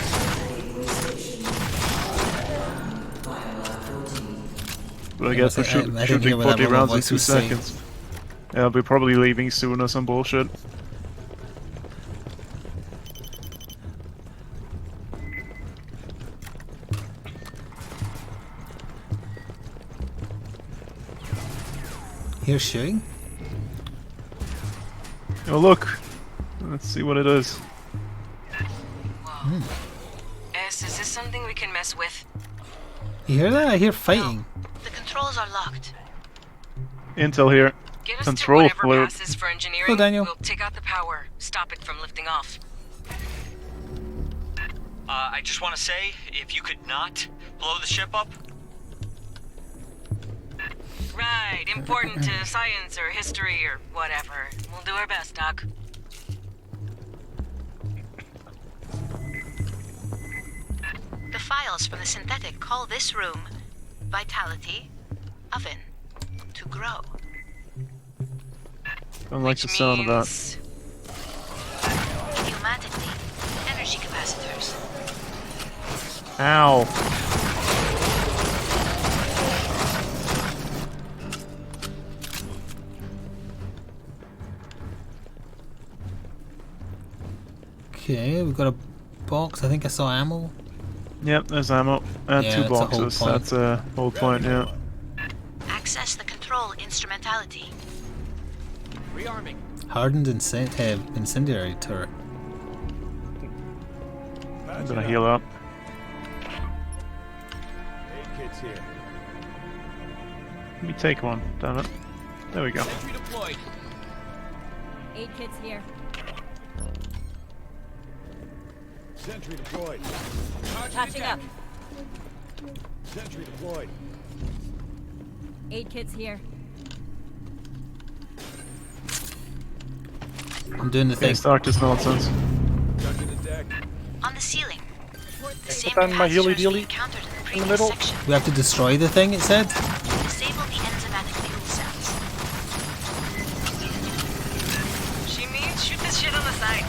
But I guess we're I didn't shooting hear what that 40 rounds in voice 2 was saying. seconds. Yeah, I'll be probably leaving soon or some bullshit. Here's shooting. Oh look! Let's see what it is. Whoa. S, is this something we can mess with? You hear that? I hear fighting. The controls are locked. Intel here. Get us Control to whatever fluid. passes for engineering. Hello, Daniel. We'll take out the power, stop it from lifting off. I just want to say, if you could not blow the ship up. Right, important to science or history or whatever. We'll do our best, Doc. The files from the synthetic call this room Vitality Oven to grow. Don't like the sound of that. Means Idiomatically, energy capacitors. Ow! Okay, we've got a box. I think I saw ammo. Yep, there's ammo. And Yeah, two that's a whole boxes. point. That's a whole point, yeah. Access the control instrumentality. Rearming. Hardened incendiary turret. I'm gonna heal up. Let me take one, damn it. There we go. Sentry deployed. Aid kits here. Sentry deployed. Patching up. Sentry deployed. Aid kits here. I'm doing the thing. Okay, start this nonsense. Touching the deck. On the ceiling. The same Put down my healy capacitors we dealy encountered in the in the previous middle. section. We have to destroy the thing, it said? Disable the enzymatic fuel cells. She means shoot this shit on the side.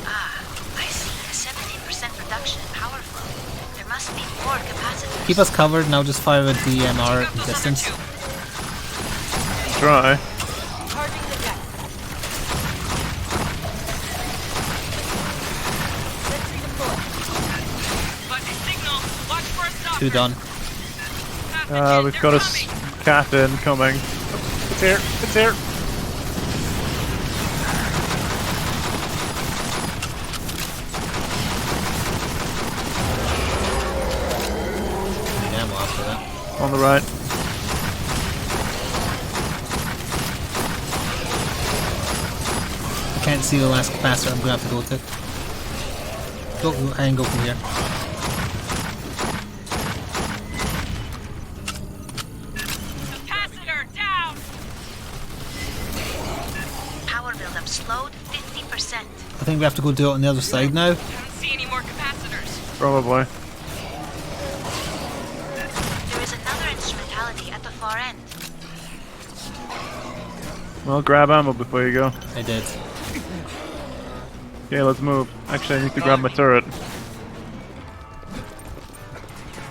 Ah, I see. A 17% reduction in power flow. There must be more capacitors. Keep us covered and I'll just fire at DMR Pick up those other distance. two. Try. Charging the deck. Sentry deployed. But signal. Watch for a stop. 2 done. We've got a cat incoming. It's here. It's here. Need ammo after that. On the right. I can't see the last capacitor I'm gonna have to go to. Go, I can go from here. Capacitor down. Power buildup slowed 50%. I think we have to go do it on the other side now. Don't see any more capacitors. Probably. There is another instrumentality at the far end. Well, grab ammo before you go. I did. Okay, let's move. Actually, I need to grab my turret.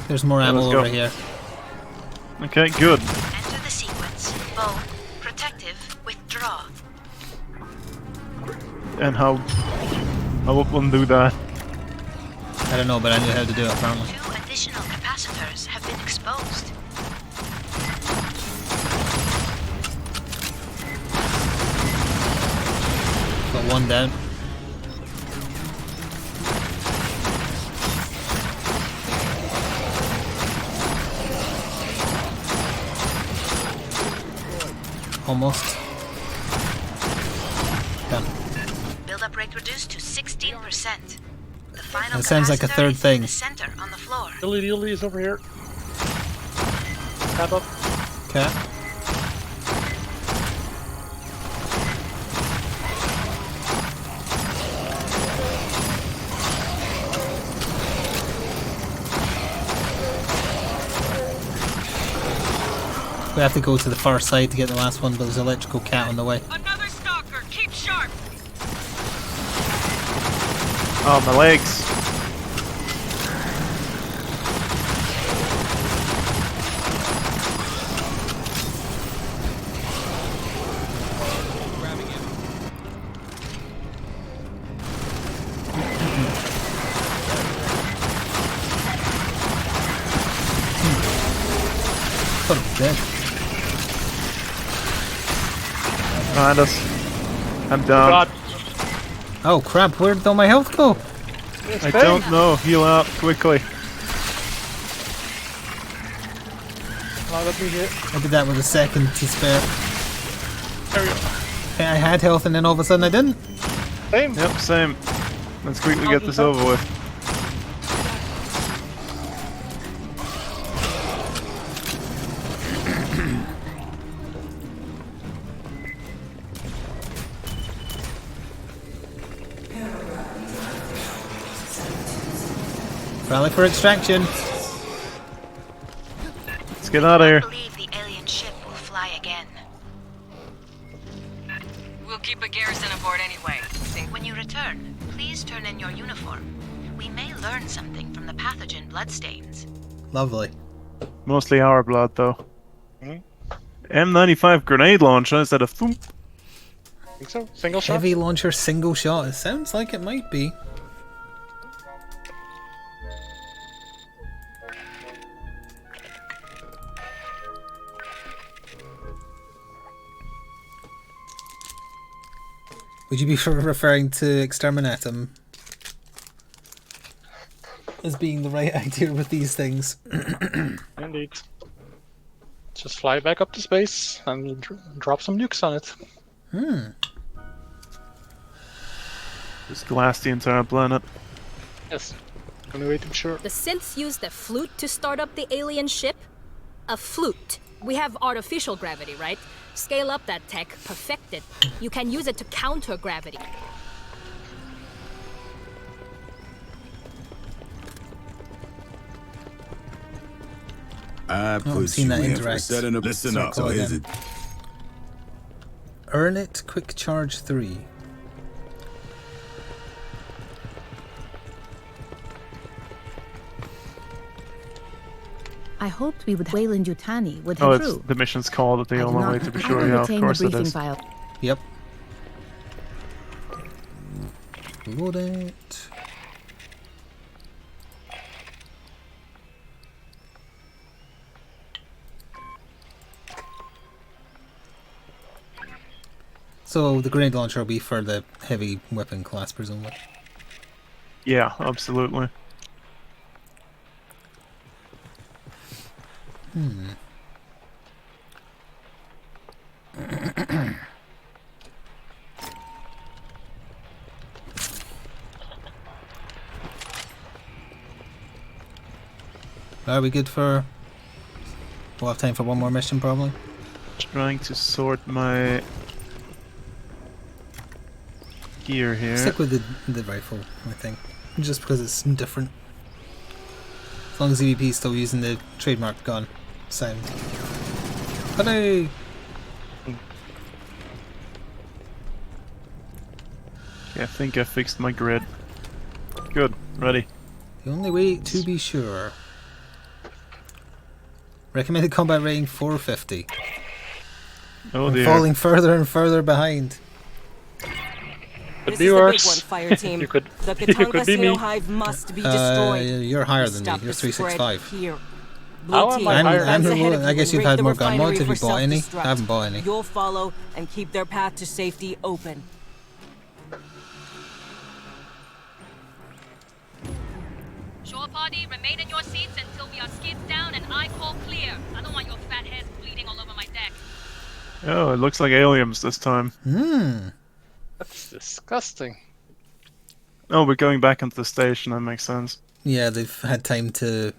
There's more Yeah, ammo let's go. over here. Okay, good. Enter the sequence. Bone. Protective. Withdraw. And how will one do that? I don't know, but I knew how to do it apparently. 2 additional capacitors have been exposed. Got 1 down. Almost. Done. Buildup rate reduced to 16%. The final That sounds like a capacitor third is in thing. the center on the floor. Healy dealy is over here. Stand up. Okay. We have to go to the far side to get the last one, but there's an electrical cat on the way. Another stalker. Keep sharp. Oh, my legs. Grabbing ammo. Put him dead. Behind us. I'm down. God. Oh crap, where'd all my health go? I don't know. Heal out quickly. Let me hit. I did that with a second to spare. There we go. Okay, I had health and then all of a sudden I didn't. Same. Yep, same. Let's quickly get this over with. Rally for extraction. Let's get out of here. I believe the alien ship will fly again. We'll keep a garrison aboard anyway. When you return, please turn in your uniform. We may learn something from the pathogen bloodstains. Lovely. Mostly our blood, though. Mhm. M95 grenade launcher instead of thump. Think so? Single shot? Heavy launcher single shot. It sounds like it might be. Would you be referring to Exterminatum? as being the right idea with these things. Indeed. Just fly back up to space and drop some nukes on it. Just glass the entire planet. Yes. Only way to be sure. The synths used a flute to start up the alien ship? A flute. We have artificial gravity, right? Scale up that tech, perfect it. You can use it to counter gravity. I put seen you that in for interact. setting up. Listen up, Circle so is it? again. Earn it, quick charge 3. I hoped we would Wayland Yutani would Oh, have it's true. the mission's called at the only way to be sure. Yeah, of Retain course the it briefing is. file. Yep. Load it. So the grenade launcher will be for the heavy weapon class, presumably. Yeah, absolutely. Are we good for... We'll have time for one more mission, probably. Trying to sort my gear here. Stick with the rifle, I think. Just because it's different. As long as EVP is still using the trademark gun sound. Hooray! Okay, I think I fixed my grid. Good, ready. The only way to be sure. Recommended combat rating 450. Oh I'm dear. falling further and further behind. Could This be is worse. the big one, Fireteam. You could- the you could Katanga be me. Sino Hive must be destroyed. You're higher than me. Stop You're the spread 365. here. How Blue am team, I higher guns than ahead you? of I guess and you've raid had the more gun mods. refinery Have you for bought any? I self-destruct. haven't bought any. You'll follow and keep their path to safety open. Shore party, remain in your seats until we are skids down and I call clear. I don't want your fat heads bleeding all over my deck. Oh, it looks like aliens this time. That's disgusting. Oh, we're going back into the station. That makes sense. Yeah, they've had time to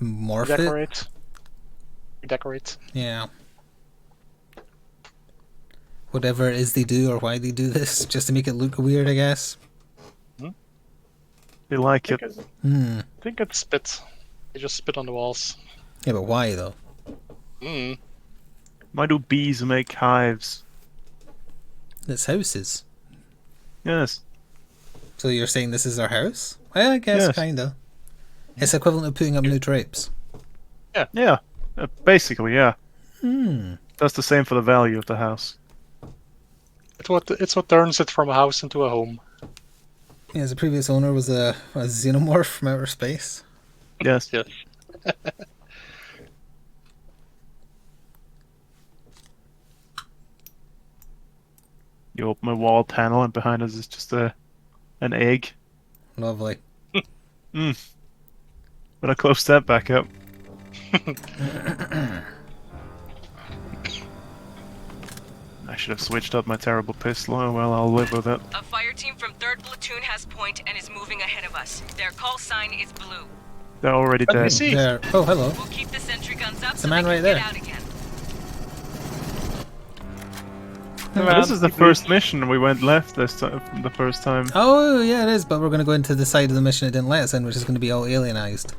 morph it. Decorate. Decorate. Yeah. Whatever it is they do or why they do this, just to make it look weird, I guess. They like it. I think it's spit. They just spit on the walls. Yeah, but why though? Why do bees make hives? It's houses. Yes. So you're saying this is our house? Well, I guess Yes. kinda. It's equivalent of putting up new drapes. Yeah. Basically, yeah. Hmm. That's the same for the value of the house. It's what turns it from a house into a home. Yeah, the previous owner was a xenomorph from outer space. Yes. Yes. You open a wall panel and behind us is just an egg. Lovely. But I closed that back up. I should have switched up my terrible pistol. Oh well, I'll live with it. A fire team from 3rd Platoon has point and is moving ahead of us. Their call sign is blue. They're already Let me dead. see. There. Oh, hello. We'll keep the sentry guns up It's so a man they right can there. get out again. This is the first mission we went left this time. The first time. Oh, yeah, it is, but we're going to go into the side of the mission it didn't let us in, which is going to be all alienized.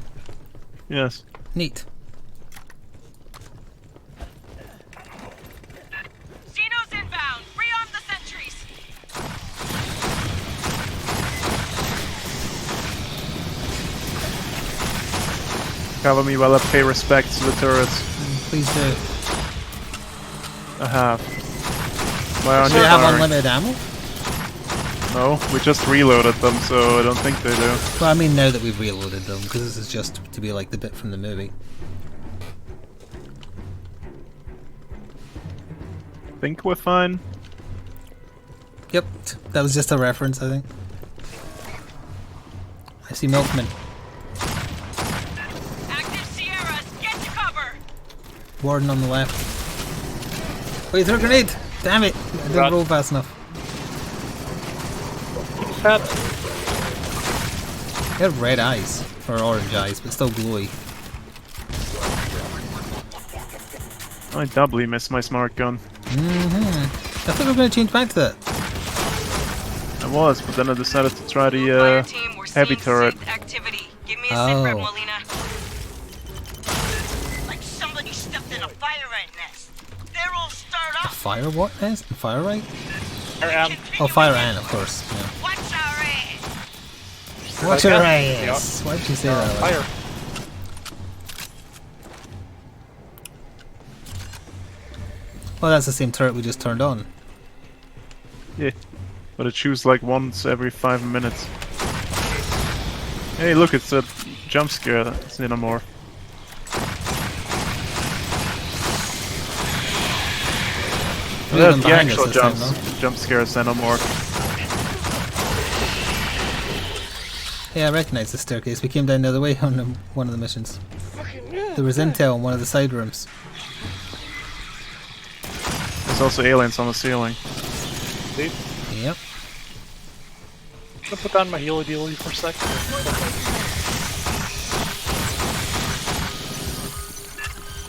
Yes. Neat. Xenos inbound! Rearm the sentries! Cover me while I pay respects to the turrets. Please do. I have. Why aren't Do you have firing? unlimited ammo? No, we just reloaded them, so I don't think they do. Well, I mean now that we've reloaded them, because this is just to be like the bit from the movie. Think we're fine. Yep, that was just a reference, I think. I see milkmen. Active Sierras, get to cover! Warden on the left. Oh, you threw a grenade! Damn it! I didn't roll fast enough. He had red eyes. Or orange eyes, but still glowy. I doubly missed my smart gun. I thought we were going to change back to that. I was, but then I decided to try the heavy turret. Activity. Give me a Oh. sit rep, Molina. Like somebody stepped in a fire ant nest. They're all stirred A up. fire what nest? A fire right? Fire ant. Oh, fire ant, of course. Yeah. Watch our ass. Watch your ass! Why did you say that? Fire. Well, that's the same turret we just turned on. Yeah, but it shoots like once every 5 minutes. Hey, look, it's a jump scare. It's no more. That's the actual jump scare. It's no more. Yeah, I recognize the staircase. We came down the other way on one of the missions. There was intel in one of the side rooms. There's also aliens on the ceiling. Indeed. Yep. I'll put down my healy dealy for a sec.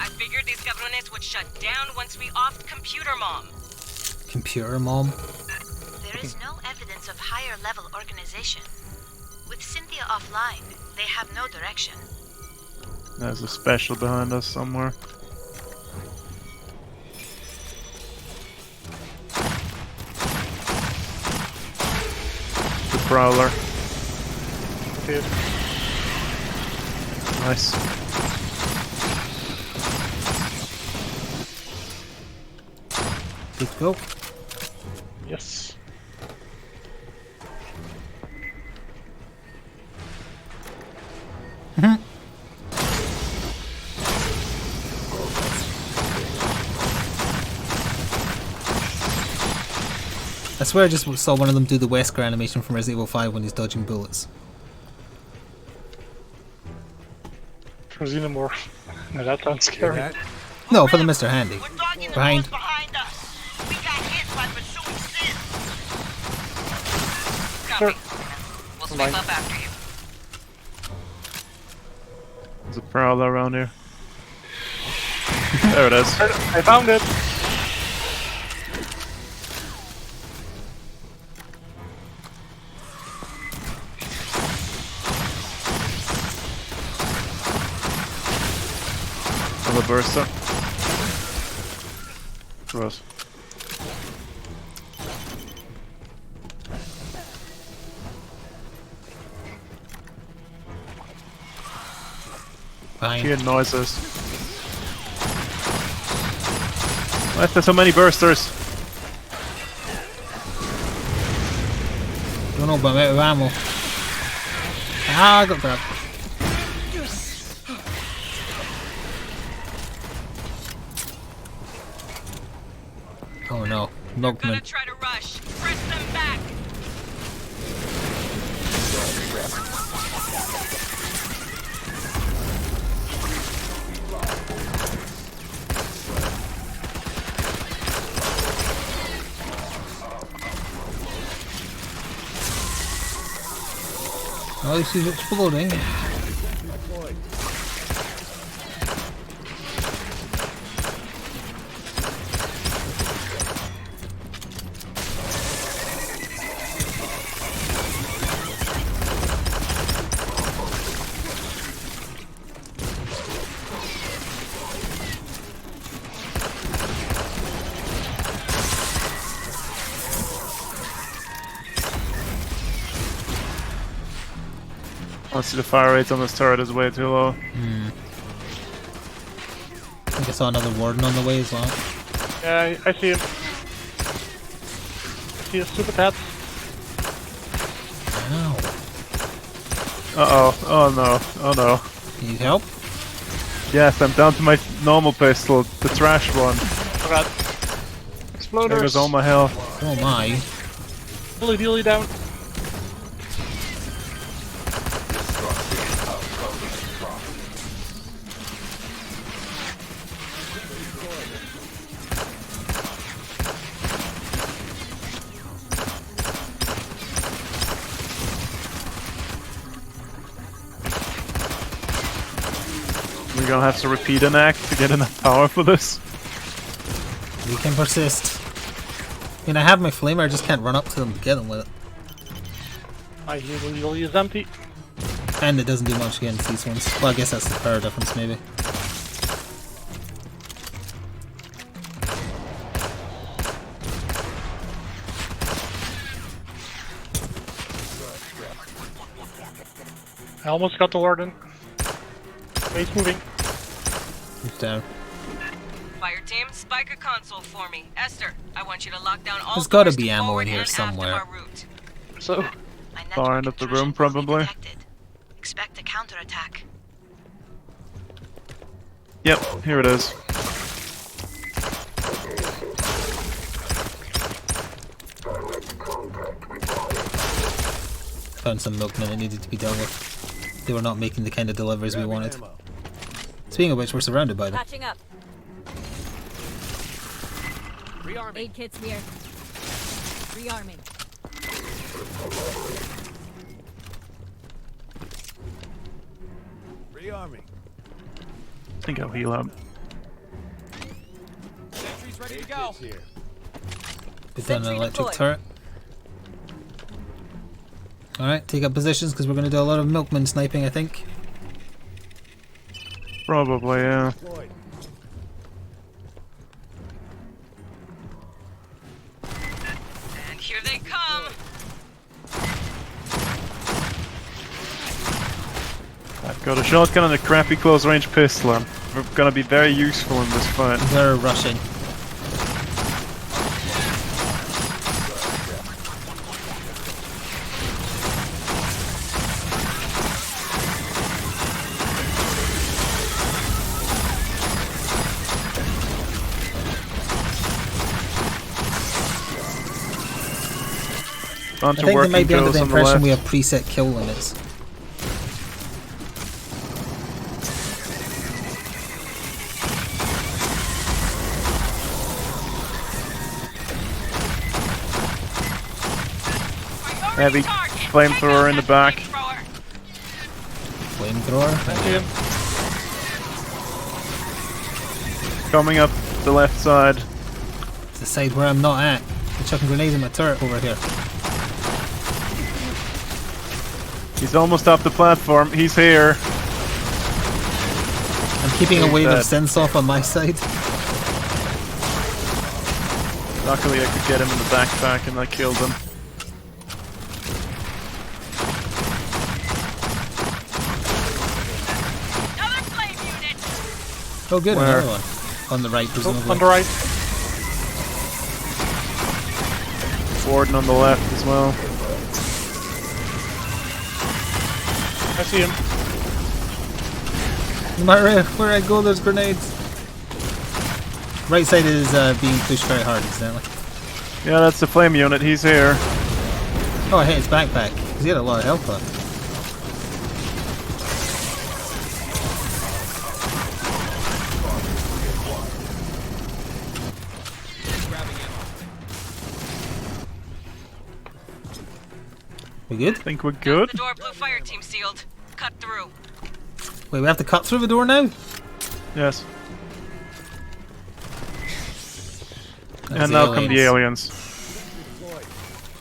I figured these cabrones would shut down once we offed Computer Mom. Computer mom? There is no evidence of higher level organization. With Cynthia offline, they have no direction. There's a special behind us somewhere. The Prowler. Dude. Nice. Good to go. Yes. I swear I just saw one of them do the Wesker animation from Resident Evil 5 when he's dodging bullets. For Xenomorph. No, that sounds scary. No, for the Mr. Handy. Behind. Behind us. We got hit by pursuing Sin. Copy. We'll sweep up after you. There's a Prowler around here. There it is. I found it. Another burster. Gross. Fine. Hearing noises. Why are there so many bursters? Don't know, but I'm out of ammo. Ah, I got grabbed. Oh no, Milkman. Gonna try to rush. Press them back. Oh, this is exploding. Honestly, the fire rate on this turret is way too low. I think I saw another warden on the way as well. Yeah, I see him. I see a stupid hat. Ow. Uh-oh. Oh no. Oh no. Need help? Yes, I'm down to my normal pistol, the trash one. Oh god. Exploders. There goes all my health. Oh my. Healy dealy down. gonna have to repeat an act to get enough power for this. We can persist. I mean, I have my flamer, I just can't run up to them to get them with it. I usually use empty. And it doesn't do much against these ones. Well, I guess that's the power difference, maybe. I almost got the warden. He's moving. He's down. Fireteam, spike a console for me. Esther, I want you to lock down all There's gotta doors be to ammo forward in here and aft of somewhere. our route. So, Far end of the room, probably. Expect a counterattack. Yep, here it is. Found some milkmen that needed to be dealt with. They were not making the kind of deliveries we wanted. Speaking of which, we're surrounded by them. Patching up. Rearming. Aid kits here. Rearming. Rearming. I think I'll heal up. Sentry's ready to go. Put down an electric turret. Alright, take up positions because we're going to do a lot of milkman sniping, I think. Probably, yeah. And here they come. I've got a shotgun and a crappy close range pistol. And we're gonna be very useful in this fight. They're rushing. Bunch I of think they working might be under girls the on the impression left. we have preset kill limits. Heavy flamethrower in the back. Flamethrower? Coming up the left side. It's the side where I'm not at. They're chucking grenades in my turret over here. He's almost up the platform. He's here. I'm keeping a He's wave of dead. sense-off on my side. Luckily I could get him in the backpack and I killed him. Oh good, Where? another one. On the right, presumably. on the right. Warden on the left as well. I see him. No matter where I go, there's grenades. Right side is being pushed very hard, incidentally. Yeah, that's the flame unit. He's here. Oh, I hit his backpack, because he had a lot of health left. We good? I think we're good. The door blue fire team sealed. Cut through. Wait, we have to cut through the door now? Yes. That's And now come the aliens.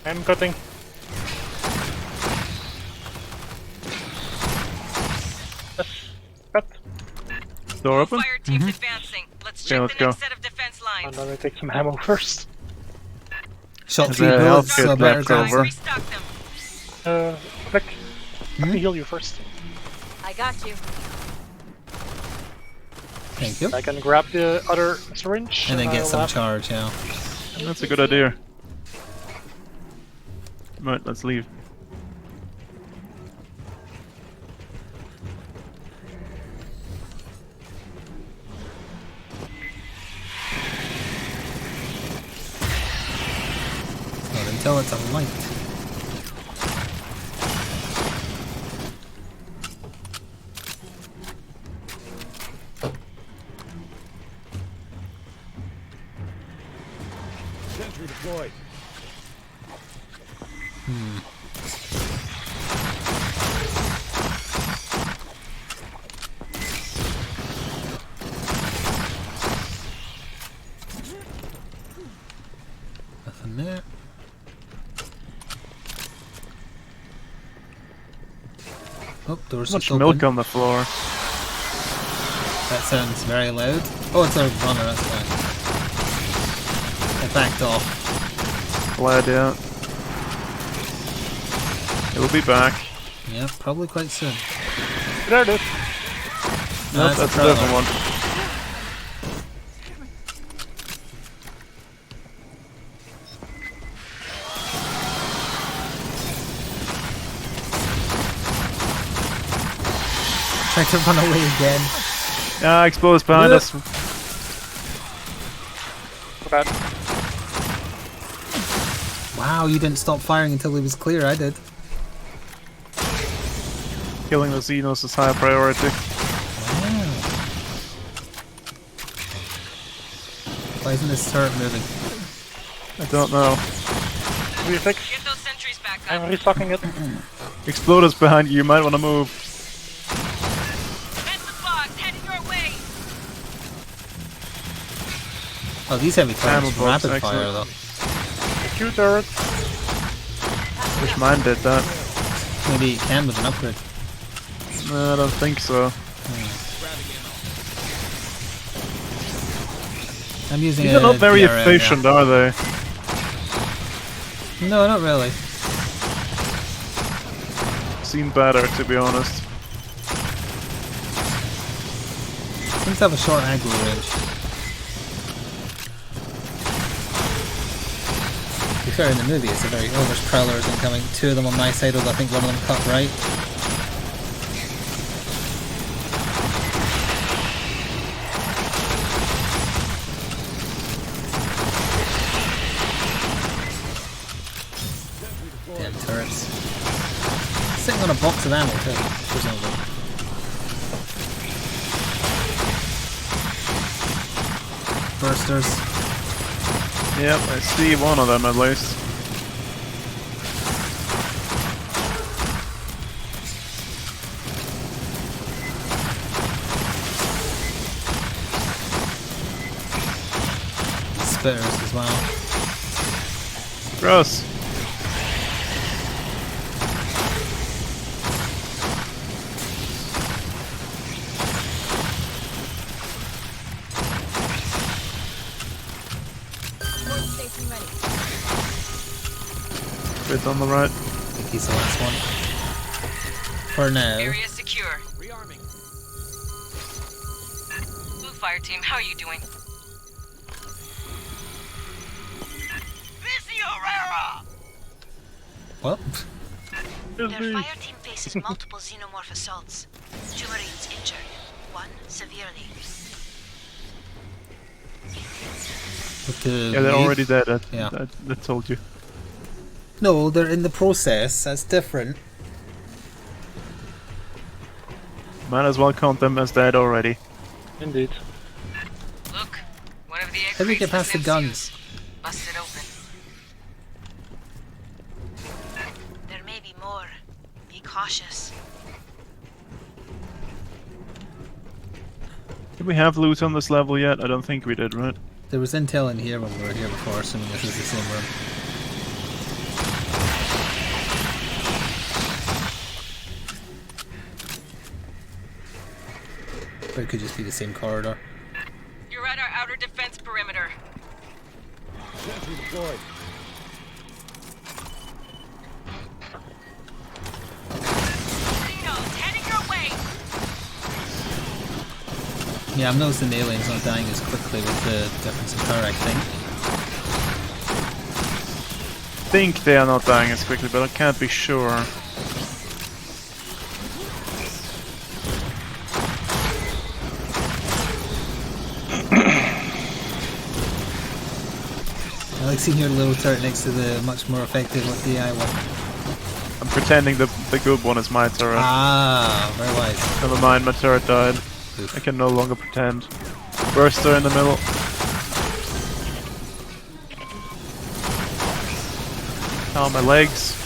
I'm cutting. Cut. Door open? Fire team's advancing. Let's Okay, check let's the go. next set of defense lines. And then I take some ammo first. Shot There's 3 a bullets, health kit so better left than over. Restock them. Click. Let me heal you first. I got you. Thank you. I can grab the other syringe. And then get I'll some have- charge, yeah. That's a good idea. Right, let's leave. Not until it's a light. Sentry deployed. Nothing there. Oh, door's Much just open. milk on the floor. That sounds very loud. Oh, it's a runner, that's fine. It backed off. Glad, yeah. It'll be back. Yeah, probably quite soon. There it is. No, Nope, that's a different one. Try to run away again. Yeah, explosives behind us. Bad. Wow, you didn't stop firing until it was clear. I did. Killing the Xenos is high priority. Wow. Why isn't this turret moving? I don't know. Refix. Get those sentries back up. I'm restocking it. Explosives behind you, you might want to move. That's the box, heading your way. Oh, these heavy turrets Ammo box, rapid fire excellent. though. Two turrets. Wish mine did that. Maybe it can with an upgrade. No, I don't think so. I'm using These are not very efficient, are they? No, not really. Seem better, to be honest. Seems to have a short aggro range. To be fair, in the movie it's a very... Oh, there's prowlers incoming. Two of them on my side, although I think one of them cut right. Damn turrets. Sitting on a box of ammo too, presumably. Bursters. Yep, I see one of them at least. Spitters as well. Gross. Station ready. Bit on the right. I think he's the last one. For now. Area secure. Rearming. Blue Fire Team, how are you doing? Well. Their fire team faces multiple xenomorph assaults. 2 Marines injured, 1 severely. With the Yeah, they're wave? already dead. Yeah. I told you. No, they're in the process. That's different. Might as well count them as dead already. Indeed. Look, one of the How do we get past the guns? Busted open. There may be more. Be cautious. Did we have loot on this level yet? I don't think we did, right? There was intel in here when we were here before, assuming this is the same room. But it could just be the same corridor. You're at our outer defense perimeter. Sentry deployed. Xenos, heading your way. Yeah, I'm noticing the aliens not dying as quickly with the difference in power, I think. Think they are not dying as quickly, but I can't be sure. I like seeing your little turret next to the much more effective DI one. I'm pretending the good one is my turret. Ah, very wise. Never mind, my turret died. I can no longer pretend. Burster in the middle. Oh, my legs.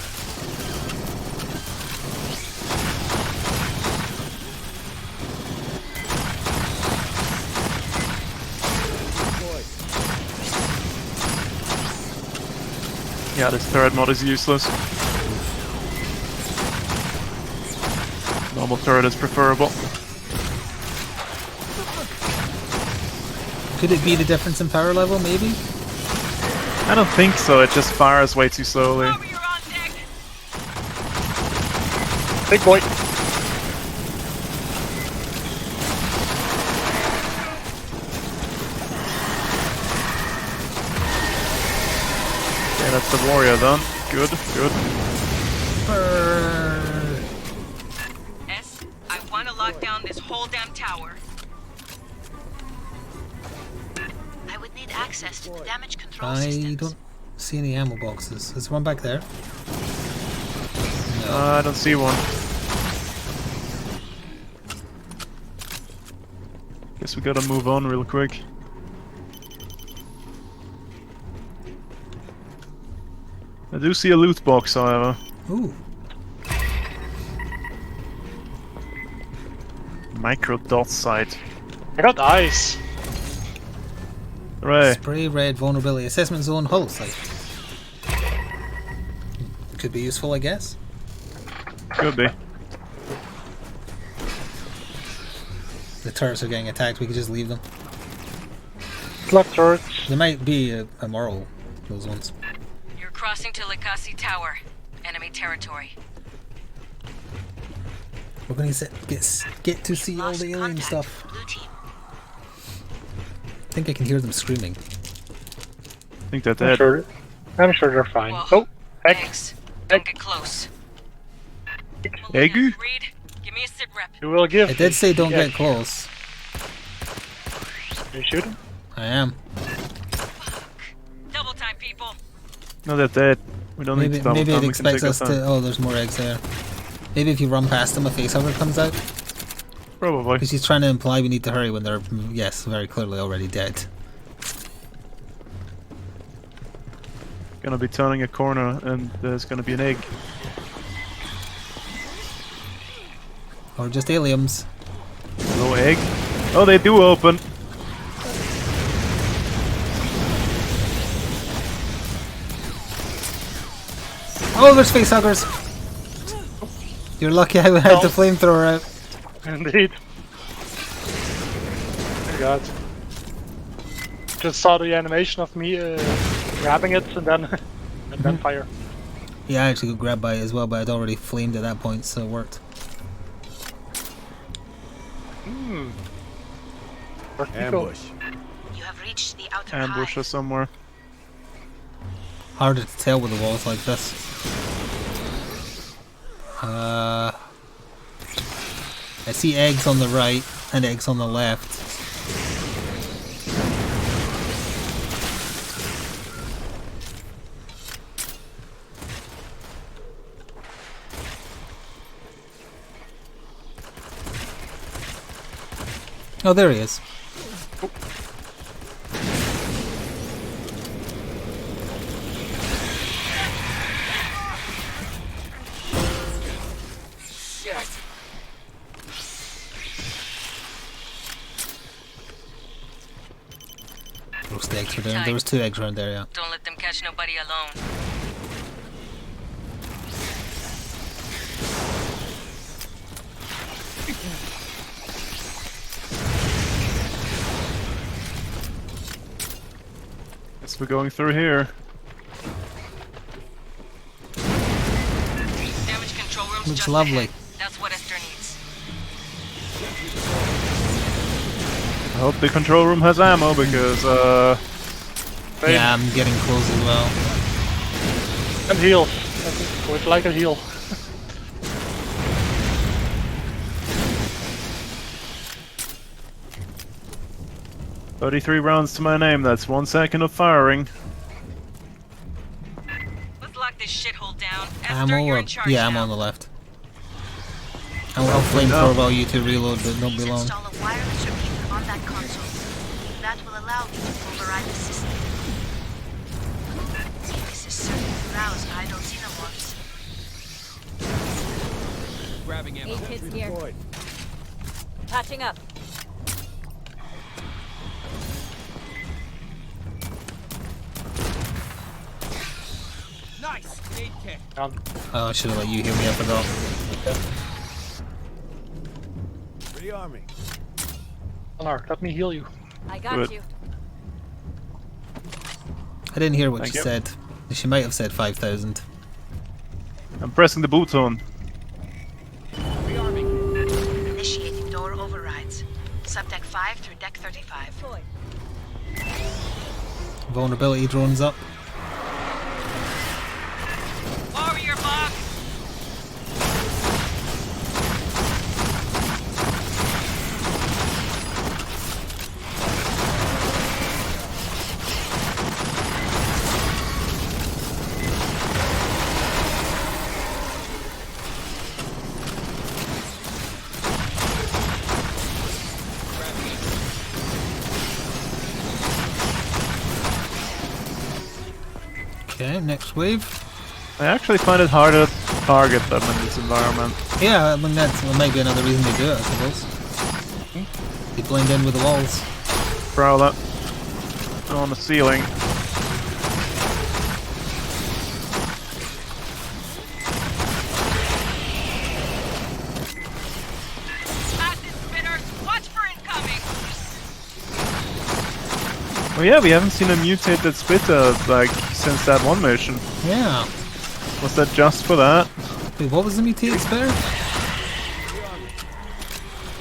Yeah, this turret mod is useless. Normal turret is preferable. Could it be the difference in power level, maybe? I don't think so, it just fires way too slowly. Big boy. Yeah, that's the warrior done. Good, good. S, I want to lock down this whole damn tower. I would need access to the damage control I systems. don't see any ammo boxes. Is there one back there? I don't see one. Guess we gotta move on real quick. I do see a loot box, however. Ooh. Micro dot sight. I got eyes. Right. Spray red vulnerability assessment zone hull site. Could be useful, I guess. Could be. The turrets are getting attacked. We could just leave them. Lock turrets. There might be a moral. Those ones. You're crossing to Likasi Tower. Enemy territory. We're gonna get to see all the alien stuff. I think I can hear them screaming. I think they're dead. I'm sure they're fine. Whoa. Oh, eggs. Don't get close. Eggu? Reed, give me a sit rep. You will give. It did say don't Yeah. get close. You shooting? I am. Double time, people. No, they're dead. We don't need to double Maybe time, it we can take expects our us time. to. Oh, there's more eggs there. Maybe if you run past them, a facehugger comes out. Probably. Because he's trying to imply we need to hurry when they're, yes, very clearly already dead. Gonna be turning a corner and there's gonna be an egg. Or just aliens. No egg. Oh, they do open. Oh, there's facehuggers! You're lucky I had the flamethrower out. Indeed. Oh god. Just saw the animation of me grabbing it and then fire. Yeah, I actually got grabbed by it as well, but I'd already flamed at that point, so it worked. Ambush. You have reached the outer Ambush or somewhere. Harder to tell with the walls like this. I see eggs on the right and eggs on the left. Oh, there he is. Roast eggs were there. There was 2 eggs around there, yeah. Don't let them catch nobody alone. Guess we're going through here. Damage control room's Looks just lovely. ahead. That's what Esther needs. I hope the control room has ammo because Yeah, I'm getting close as well. And heal. I think would like a heal. $33 rounds to my name, that's 1 second of firing. Let's lock this shithole down. Esther, Ammo you're or... in charge Yeah, ammo now. on the left. I'll flamethrower while you 2 reload, but don't be long. Install a wireless repeater on that console. That will allow me to override the system. This is certainly roused idle xenomorphs. Grabbing ammo. 8 hits here. Deployed. Patching up. Okay. Oh, I should have let you heal me, I forgot. Rearming. Connor, let me heal you. I got Good. you. I didn't hear what Thank she you. said. She might have said 5,000. I'm pressing the button. Rearming. Initiating door overrides. Subdeck 5 through deck 35. Vulnerability drones up. Warrior box. Okay, next wave. I actually find it harder to target them in this environment. Yeah, I mean that might be another reason they do it, I suppose. They blend in with the walls. Prowler. On the ceiling. Acid spinners, watch for incoming. Oh yeah, we haven't seen a mutated spitter like since that one mission. Yeah. Was that just for that? Wait, what was the mutated spitter?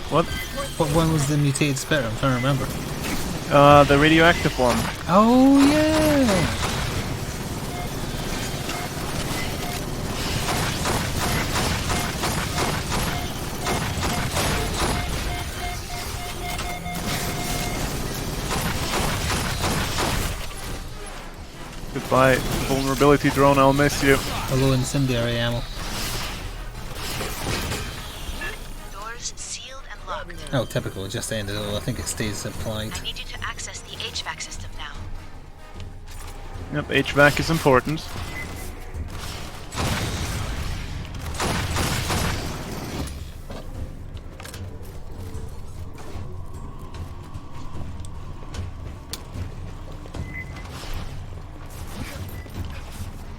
What? What one was the mutated spitter? I'm trying to remember. The radioactive one. Oh yeah. Goodbye, vulnerability drone, I'll miss you. Hello, incendiary ammo. Doors sealed and locked. Oh, typical. It just ended. Oh, I think it stays applied. I need you to access the HVAC system now. Yep, HVAC is important.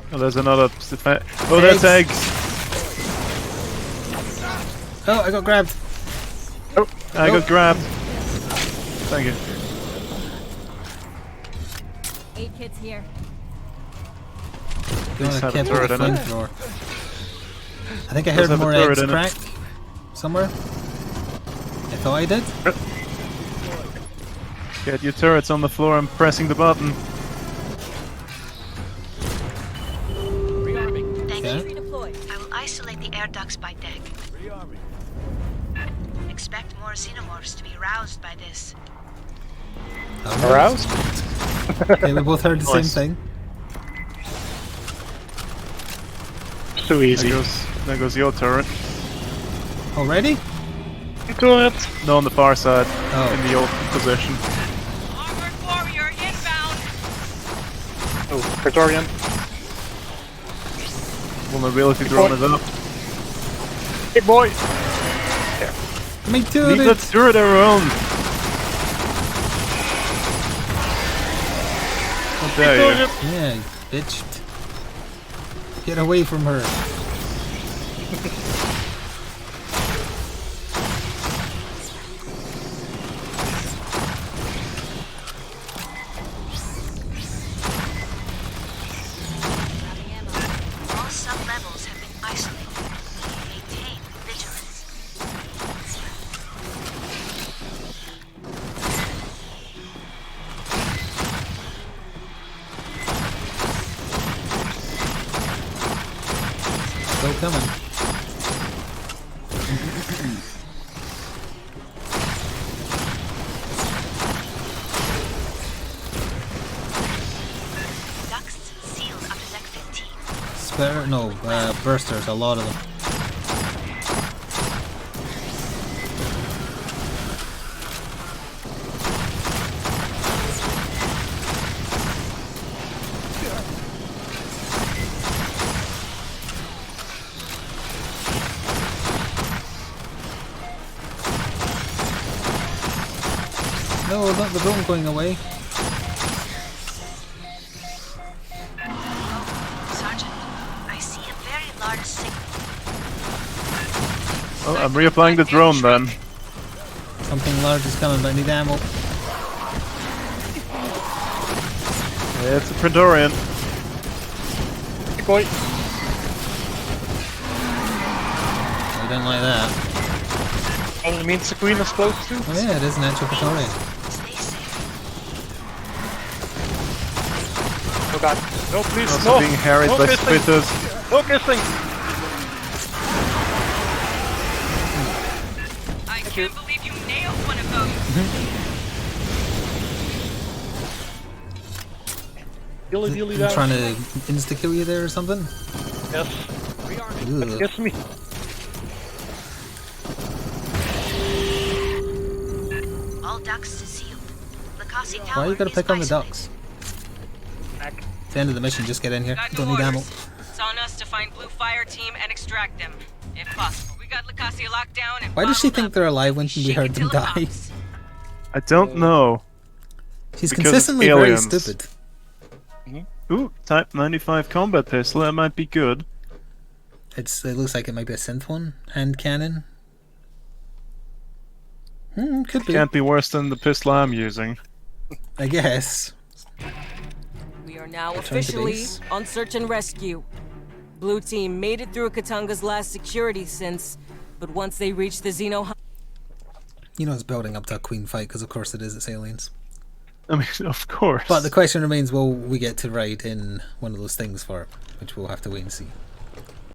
Oh, there's another. Oh, there's eggs. Oh, I got grabbed. Oh, I got grabbed. Thank you. 8 kits here. You want This to had a keep turret the in it. flamethrower? I think I Does heard have a more turret eggs in it. crack somewhere. I thought I did. Get your turrets on the floor. I'm pressing the button. Rearming. Thank Okay. you. I will isolate the air ducts by deck. Rearming. Expect more xenomorphs to be roused by this. Aroused? Okay, we both heard the Nice. same thing. It's too easy. There goes your turret. Already? Do it. No, on the far side. Oh. In the old position. Armored warrior inbound. Oh, Praetorian. Vulnerability drone is up. Big boy. Me too. Leave that turret alone. How dare you? Yeah, you bitch. Get away from her. All sub-levels have been isolated. Maintain vigilance. Still coming. Ducts sealed up to deck 15. Spare? No, bursters. A lot of them. No, not the drone going away. Sergeant, I see Oh, I'm reapplying the drone then. Something large is coming, but I need ammo. Yeah, it's a Praetorian. Boy. I don't like that. Oh, it means the queen is close too. Oh yeah, it is an actual Praetorian. Oh god. No, please, Also no! being harried No by kissing. spitters. No kissing! I can't believe you nailed one of those. Dilly dilly I'm down. trying to insta-kill you there or something? Yes. Ugh. Kiss me. All ducts sealed. Lakasi Tower Why you gotta is pick on the isolated. ducks? It's the end of the mission, just get in here. Got Don't your need ammo. orders. It's on us to find Blue Fireteam and extract them, if possible. We got Lakasi locked down and Why does she bottled think up. they're alive when we heard them till it die? pops. I don't know. She's Because it's consistently very aliens. stupid. Ooh, Type 95 combat pistol, that might be good. It looks like it might be a synth one. Hand cannon. Could be. Can't be worse than the pistol I'm using. I guess. We are now Return to officially base. on search and rescue. Blue team made it through Katanga's last security sense, but once they reached the Xeno... You know it's building up to a queen fight, because of course it is, it's aliens. I mean, of course. But the question remains, will we get to ride in one of those things for it? Which we'll have to wait and see.